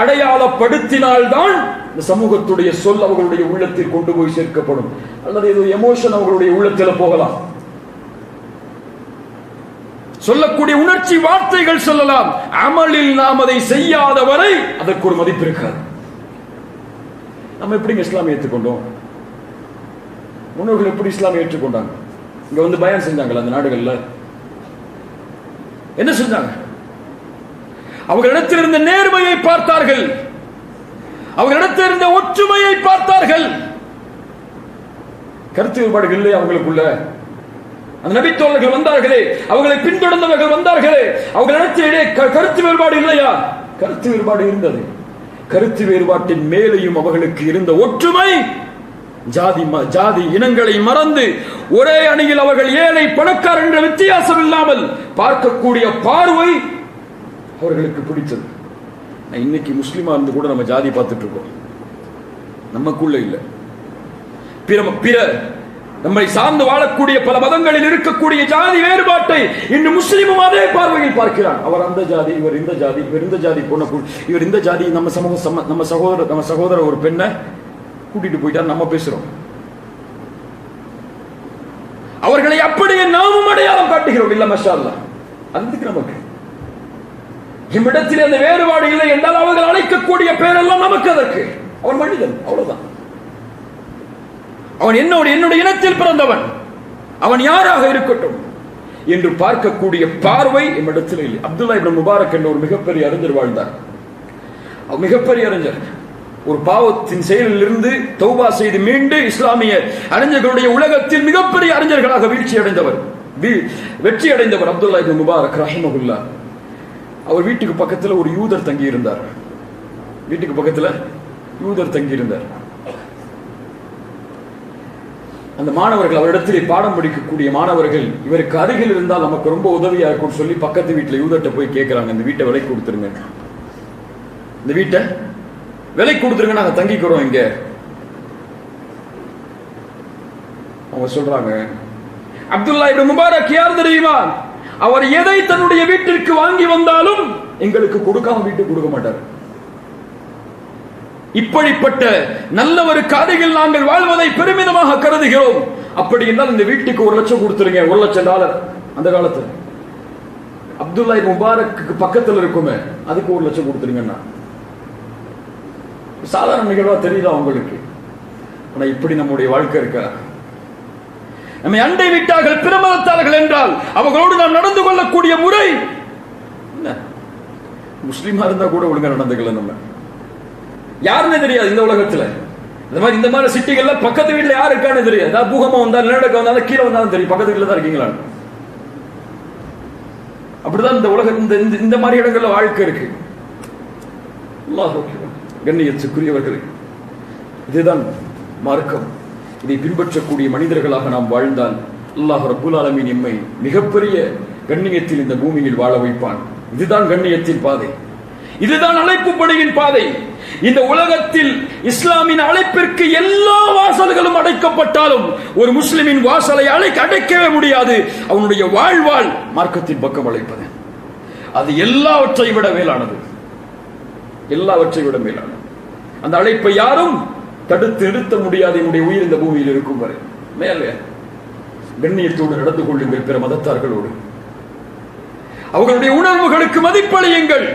அடையாளப்படுத்தினால்தான் இந்த சமூகத்துடைய சொல் அவர்களுடைய உள்ளத்தில் கொண்டு போய் சேர்க்கப்படும். அல்லது ஏதோ எமோஷன் அவர்களுடைய உள்ளத்தில் போகலாம், சொல்லக்கூடிய உணர்ச்சி வார்த்தைகள் சொல்லலாம். அமலில் நாம் அதை செய்யாத வரை அதற்கு ஒரு மதிப்பு இருக்காது. நம்ம எப்படி இஸ்லாமை ஏற்றுக்கொண்டோம்? முன்னோர்கள் எப்படி இஸ்லாமை ஏற்றுக்கொண்டாங்க? இங்க வந்து பயான் செஞ்சாங்களா? அந்த நாடுகள்ல என்ன செஞ்சாங்க? அவர்களிடத்தில் இருந்த நேர்மையை பார்த்தார்கள், அவர்களிடத்தில் இருந்த ஒற்றுமையை பார்த்தார்கள். கருத்து வேறுபாடுகள் இல்லை அவங்களுக்குள்ள. அந்த நபித்தோழர்கள் வந்தார்களே, அவர்களை பின்தொடர்ந்தவர்கள் வந்தார்களே, அவர்களிடத்திலே கருத்து வேறுபாடு இல்லையா? கருத்து வேறுபாடு இருந்தது. கருத்து வேறுபாட்டின் மேலேயும் அவர்களுக்கு இருந்த ஒற்றுமை, ஜாதி இனங்களை மறந்து ஒரே அணியில் அவர்கள் ஏழை பணக்கார் என்ற வித்தியாசம் இல்லாமல் பார்க்கக்கூடிய பார்வை அவர்களுக்கு பிடித்தது. இன்னைக்கு முஸ்லிமா இருந்து கூட நம்ம ஜாதி பார்த்துட்டு இருக்கோம், நமக்குள்ள இல்ல. பிற நம்மை சார்ந்து வாழக்கூடிய பல மதங்களில் இருக்கக்கூடிய ஜாதி வேறுபாட்டை இன்று முஸ்லிமும் அதே பார்வையில் பார்க்கிறான். அவர் அந்த ஜாதி, இவர் இந்த ஜாதி, இவர் இந்த ஜாதி போன, இவர் இந்த ஜாதி. நம்ம சகோதரர் ஒரு பெண்ணை கூட்டிட்டு போயிட்டார், நம்ம பேசுறோம். அவர்களை அப்படியே நாமும் அடையாளம் காட்டுகிறோம். இல்ல மஷா அல்லாஹ், அதுக்கு நமக்கு நம்மிடத்தில் அந்த வேறுபாடு இல்லை என்றால் அவர்கள் அழைக்கக்கூடிய பேரெல்லாம் நமக்கு அதற்கு. அவன் மனிதன், அவ்வளவுதான். அவன் என்னுடைய இனத்தில் பிறந்தவன், அவன் யாராக இருக்கட்டும் என்று பார்க்கக்கூடிய பார்வை நம்மிடத்தில் இல்லை. அப்துல்லா இப்னு முபாரக் என்ற ஒரு மிகப்பெரிய அறிஞர் வாழ்ந்தார். மிகப்பெரிய அறிஞர். ஒரு பாவத்தின் செயலில் இருந்து தௌபா செய்து மீண்டு இஸ்லாமிய அறிஞர்களுடைய உலகத்தில் மிகப்பெரிய அறிஞர்களாக வெற்றி அடைந்தவர் அப்துல்லா இப்னு முபாரக் ரஹிமஹுல்லா. அவர் வீட்டுக்கு பக்கத்தில் ஒரு யூதர் தங்கி இருந்தார். வீட்டுக்கு பக்கத்தில் யூதர் தங்கி இருந்தார். அந்த மாணவர்கள், அவரிடத்திலே பாடம் படிக்கக்கூடிய மாணவர்கள், இவருக்கு அருகில் இருந்தால் நமக்கு ரொம்ப உதவியா இருக்கும் சொல்லி பக்கத்து வீட்டில் யூதர்கிட்ட போய் கேட்கிறாங்க, இந்த வீட்டை விலை கொடுத்துருங்க, இந்த வீட்டை விலை கொடுத்துருங்க, நாங்க தங்கிக்கிறோம் இங்க. அவங்க சொல்றாங்க, அப்துல்லா இப்னு முபாரக் யார் தெரியுமா? அவர் எதை தன்னுடைய வீட்டிற்கு வாங்கி வந்தாலும் எங்களுக்கு கொடுக்காம வீட்டுக்கு கொடுக்க மாட்டார். இப்படிப்பட்ட நல்லவருக்கு அருகில் நாங்கள் வாழ்வதை பெருமிதமாக கருதுகிறோம். அப்படி என்றால் இந்த வீட்டுக்கு 1 லட்சம் கொடுத்துருங்க, $1,00,000 அந்த காலத்துல. அப்துல்லா இப்னு முபாரக்கு பக்கத்தில் இருக்குமே, அதுக்கு 1 லட்சம் கொடுத்துருங்கன்னா சாதாரண நிகழ்வா தெரியுதா உங்களுக்கு? ஆனா இப்படி நம்முடைய வாழ்க்கை இருக்கா? நம்மை அண்டை விட்டார்கள் பிரமதத்தார்கள் என்றால் அவர்களோடு நாம் நடந்து கொள்ளக்கூடிய முறை என்ன? முஸ்லிமா இருந்தா கூட ஒழுங்கா நடந்துக்கல. நம்ம யாருன்னு தெரியாது இந்த உலகத்துல. இந்த மாதிரி சிட்டிகள்ல பக்கத்து வீட்டுல யாரு இருக்கான்னு தெரியாது. பூகம்பம் வந்தா, நிலநடுக்கம் வந்தாலும் கீழே வந்தாலும் தெரியும் பக்கத்து வீட்டுல தான் இருக்கீங்களா. அப்படிதான் இந்த உலகம், இந்த மாதிரி இடங்கள்ல வாழ்க்கை இருக்கு. கண்ணியத்துக்குரியவர்களே, இதுதான் மார்க்கம். இதை பின்பற்றக்கூடிய மனிதர்களாக நாம் வாழ்ந்தால் அல்லாஹ் ரப்புல் ஆலமீன் நம்மை மிகப்பெரிய கண்ணியத்தில் இந்த பூமியில் வாழ வைப்பான். இதுதான் கண்ணியத்தின் பாதை, இதுதான் அழைப்பு பணியின் பாதை. இந்த உலகத்தில் இஸ்லாமின் அழைப்பிற்கு எல்லா வாசல்களும் அடைக்கப்பட்டாலும் ஒரு முஸ்லிமின் வாசலை அடைக்கவே முடியாது. அவனுடைய வாழ்வாள் மார்க்கத்தின் பக்கம் அழைப்பது, அது எல்லாவற்றை விட மேலானது, எல்லாவற்றை விட மேலானது. அந்த அழைப்பை யாரும் தடுத்து நிறுத்த முடியாது. என்னுடைய உயிர் இந்த பூமியில் இருக்கும் வரை மேலே கண்ணியத்தோடு நடந்து கொள்ளுங்கள். பிற மதத்தார்களோடு அவர்களுடைய உணர்வுகளுக்கு மதிப்பளியுங்கள்.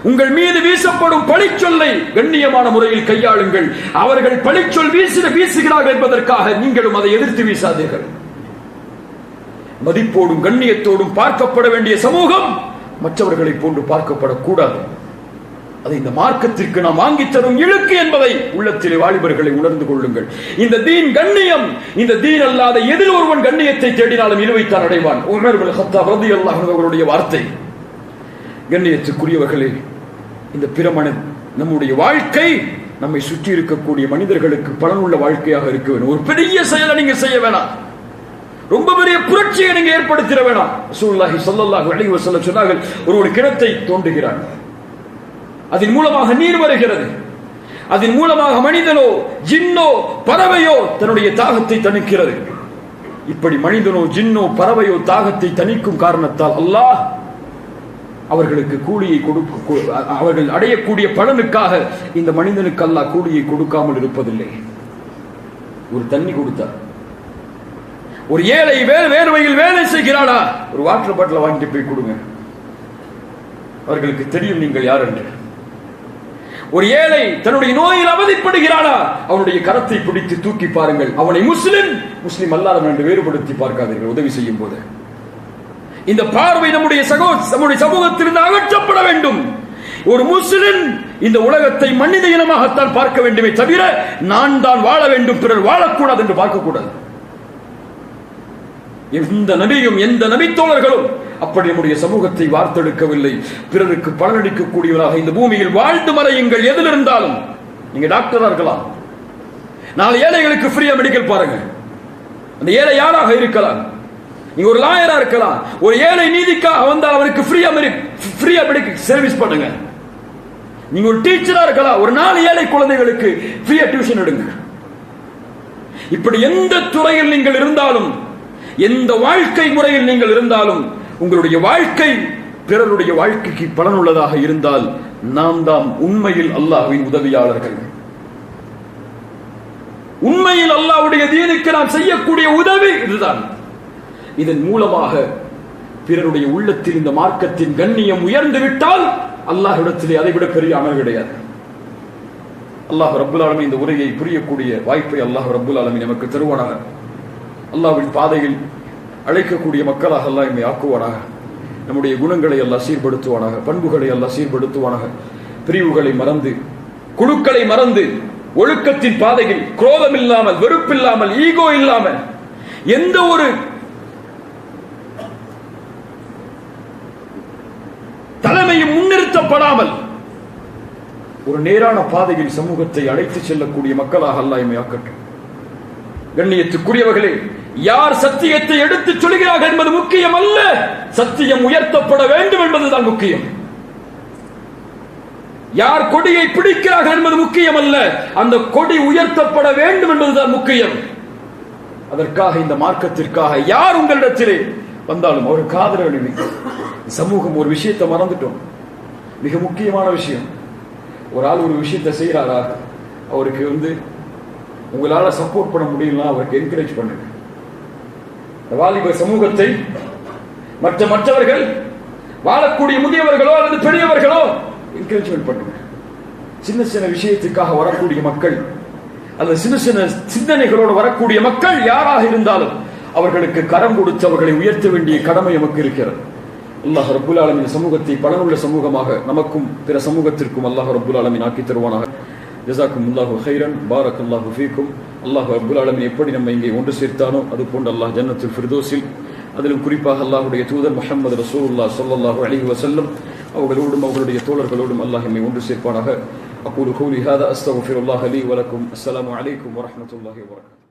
உங்கள் மீது வீசப்படும் பழிச்சொல்லை கண்ணியமான முறையில் கையாளுங்கள். அவர்கள் பழிச்சொல் வீசுகிறார்கள் என்பதற்காக நீங்களும் அதை எதிர்த்து வீசாதீர்கள். மதிப்போடும் கண்ணியத்தோடும் பார்க்கப்பட வேண்டிய சமூகம் மற்றவர்களை போன்று பார்க்கப்படக்கூடாது. அதை இந்த மார்க்கத்திற்கு நாம் வாங்கி தரும் இழுக்கு என்பதை உள்ளத்திலே வாலிபர்களை உணர்ந்து கொள்ளுங்கள். இந்த தீன் கண்ணியம், இந்த தீன் அல்லாத எதில் ஒருவன் கண்ணியத்தை தேடினாலும் இழுவைத்தான் அடைவான். உமர் இப்னு கத்தாப் ரலியல்லாஹு அன்ஹு அவர்களுடைய வார்த்தை. கண்ணியத்துக்குரியவர்களே, இந்த பிரமணன் நம்முடைய வாழ்க்கை நம்மை சுற்றி இருக்கக்கூடிய மனிதர்களுக்கு பலனுள்ள வாழ்க்கையாக இருக்க வேண்டும். ஒரு பெரிய செயலை நீங்க செய்ய வேணாம், ரொம்ப பெரிய புரட்சியை நீங்க ஏற்படுத்திட வேணாம். ரசூலுல்லாஹி ஸல்லல்லாஹு அலைஹி வஸல்லம் சொன்னார்கள், ஒரு கிணத்தை தோண்டுகிறான், அதன் மூலமாக நீர் வருகிறது, அதன் மூலமாக மனிதனோ ஜின்னோ பறவையோ தன்னுடைய தாகத்தை தணிக்கிறது. இப்படி மனிதனோ ஜின்னோ பறவையோ தாகத்தை தணிக்கும் காரணத்தால் அல்லாஹ் அவர்களுக்கு கூலியை அவர்கள் அடையக்கூடிய பலனுக்காக இந்த மனிதனுக்கு அல்லாஹ் கூலியை கொடுக்காமல் இருப்பதில்லை. ஒரு தண்ணி கொடுத்தார், ஒரு ஏழை வேர்வையில் வேலை செய்கிறானா, ஒரு வாட்டர் பாட்டில் வாங்கிட்டு போய் கொடுங்க, அவர்களுக்கு தெரியும் நீங்கள் யார் என்று. ஒரு ஏழை தன்னுடைய நோயில் அவதிப்படுகிறானா, அவனுடைய கரத்தை பிடித்து தூக்கி பாருங்கள், அவனை முஸ்லிம் அல்லாதவன் என்று வேறுபடுத்தி பார்க்காதீர்கள் உதவி செய்யும் போது. இந்த பார்வை நம்முடைய சமூகத்திலிருந்து அகற்றப்பட வேண்டும். ஒரு முஸ்லிம் இந்த உலகத்தை மனித இனமாகத்தான் பார்க்க வேண்டுமே தவிர நான் தான் வாழ வேண்டும் பிறர் வாழக்கூடாது என்று பார்க்கக்கூடாது. எந்த நபியும் எந்த நபித்தோழர்களும் அப்படி நம்முடைய சமூகத்தை வார்த்தெடுக்கவில்லை. பிறருக்கு பலனளிக்கக்கூடியவராக இந்த பூமியில் வாழ்ந்து மறையுங்கள். எதில் இருந்தாலும் நீங்க டாக்டரா இருக்கலாம், நாலு ஏழைகளுக்கு ஃப்ரீயா மெடிக்கல் பாருங்க, அந்த ஏழை யாராக இருக்கலாம். நீங்க ஒரு லாயரா இருக்கலாம், ஒரு ஏழை நீதிக்காக வந்தால் அவருக்கு ஃப்ரீயா மெடிக்கல் சர்வீஸ் பண்ணுங்க. நீங்க ஒரு டீச்சரா இருக்கலாம், ஒரு 4 ஏழை குழந்தைகளுக்கு ஃப்ரீயா டியூஷன் எடுங்க. இப்படி எந்த துறையில் நீங்கள் இருந்தாலும், எந்த வாழ்க்கை முறையில் நீங்கள் இருந்தாலும், உங்களுடைய வாழ்க்கை பிறருடைய வாழ்க்கைக்கு பலனுள்ளதாக இருந்தால் நாம் தான் உண்மையில் அல்லாஹ்வின் உதவியாளர்கள். உண்மையில் அல்லாஹ்வுடைய தீனுக்கு நாம் செய்யக்கூடிய உதவி இதுதான். இதன் மூலமாக பிறருடைய உள்ளத்தில் இந்த மார்க்கத்தின் கண்ணியம் உயர்ந்து விட்டால் அல்லாஹ்விடத்திலே அதைவிட பெரிய அமல் கிடையாது. அல்லாஹ் ரப்புல் ஆலமீன் இந்த உரையை புரியக்கூடிய வாய்ப்பை அல்லாஹ் ரப்புல் ஆலமீன் நமக்கு தருவானாக. அல்லாஹ்வின் பாதையில் அழைக்கக்கூடிய மக்களாக அல்லாஹ் எம்மை ஆக்குவானாக. நம்முடைய குணங்களை அல்லாஹ் சீர்படுத்துவானாக, பண்புகளை அல்லாஹ் சீர்படுத்துவானாக. பிரிவுகளை மறந்து, குழுக்களை மறந்து, ஒழுக்கத்தின் பாதையில் குரோதம் இல்லாமல், வெறுப்பில்லாமல், ஈகோ இல்லாமல், எந்த ஒரு தலைமையும் முன்னிறுத்தப்படாமல் ஒரு நேரான பாதையில் சமூகத்தை அழைத்து செல்லக்கூடிய மக்களாக அல்லாஹ் எம்மை ஆக்கட்டும். கண்ணியத்துக்குரியவர்களே, யார் சத்தியத்தை எடுத்துச் சொல்கிறார்கள் என்பது முக்கியம் அல்ல, சத்தியம் உயர்த்தப்பட வேண்டும் என்பதுதான் முக்கியம். யார் கொடியை பிடிக்கிறார்கள் என்பது முக்கியம் அல்ல, அந்த கொடி உயர்த்தப்பட வேண்டும் என்பதுதான் முக்கியம். அதற்காக இந்த மார்க்கத்திற்காக யார் உங்களிடத்திலே வந்தாலும் அவருக்கு ஆதரவு அளிங்க. சமூகம் ஒரு விஷயத்தை மறந்துட்டோம், மிக முக்கியமான விஷயம். ஒரு ஆள் ஒரு விஷயத்தை செய்யறாரா, அவருக்கு உங்களால சப்போர்ட் பண்ண முடியலன்னா அவருக்கு என்கரேஜ் பண்ணுங்க. வாலிப சமூகத்தை மற்றவர்கள் வாழக்கூடிய முதியவர்களோ அல்லது பெரியவர்களோ என்கரேஜ்மெண்ட் பண்ணுங்க. சின்ன சின்ன விஷயத்துக்காக வரக்கூடிய மக்கள் அல்லது சின்ன சின்ன சிந்தனைகளோடு வரக்கூடிய மக்கள் யாராக இருந்தாலும் அவர்களுக்கு கரம் கொடுத்து அவர்களை உயர்த்த வேண்டிய கடமை நமக்கு இருக்கிறது. அல்லாஹ் ரப்புல் ஆலமீன் சமூகத்தை பலனுள்ள சமூகமாக நமக்கும் பிற சமூகத்திற்கும் அல்லாஹ் ரப்புல் ஆலமீன் ஆக்கி தருவானாக. ஜஸாக்குமுல்லாஹு கைரன், பாரக்கல்லாஹு ஃபீக்கும். அல்லாஹ் ரப்புல் ஆலமீன் எப்படி நம்ம இங்கே ஒன்று சேர்த்தானோ அது போன்று அல்லாஹ் ஜன்னத்துல் ஃபிர்தௌஸில், அதிலும் குறிப்பாக அல்லாஹ்வுடைய தூதர் முஹம்மது ரசூலுல்லாஹ் ஸல்லல்லாஹு அலைஹி வஸல்லம் அவர்களோடும் அவர்களுடைய தோழர்களோடும் அல்லாஹ் நம்மை ஒன்று சேர்ப்பானாக. அகூலு கௌலி ஹாதா அஸ்தக்ஃபிருல்லாஹ லீ வ லக்கும். அஸ்ஸலாமு அலைக்கும் வ ரஹ்மத்துல்லாஹி வ பரகாத்துஹு.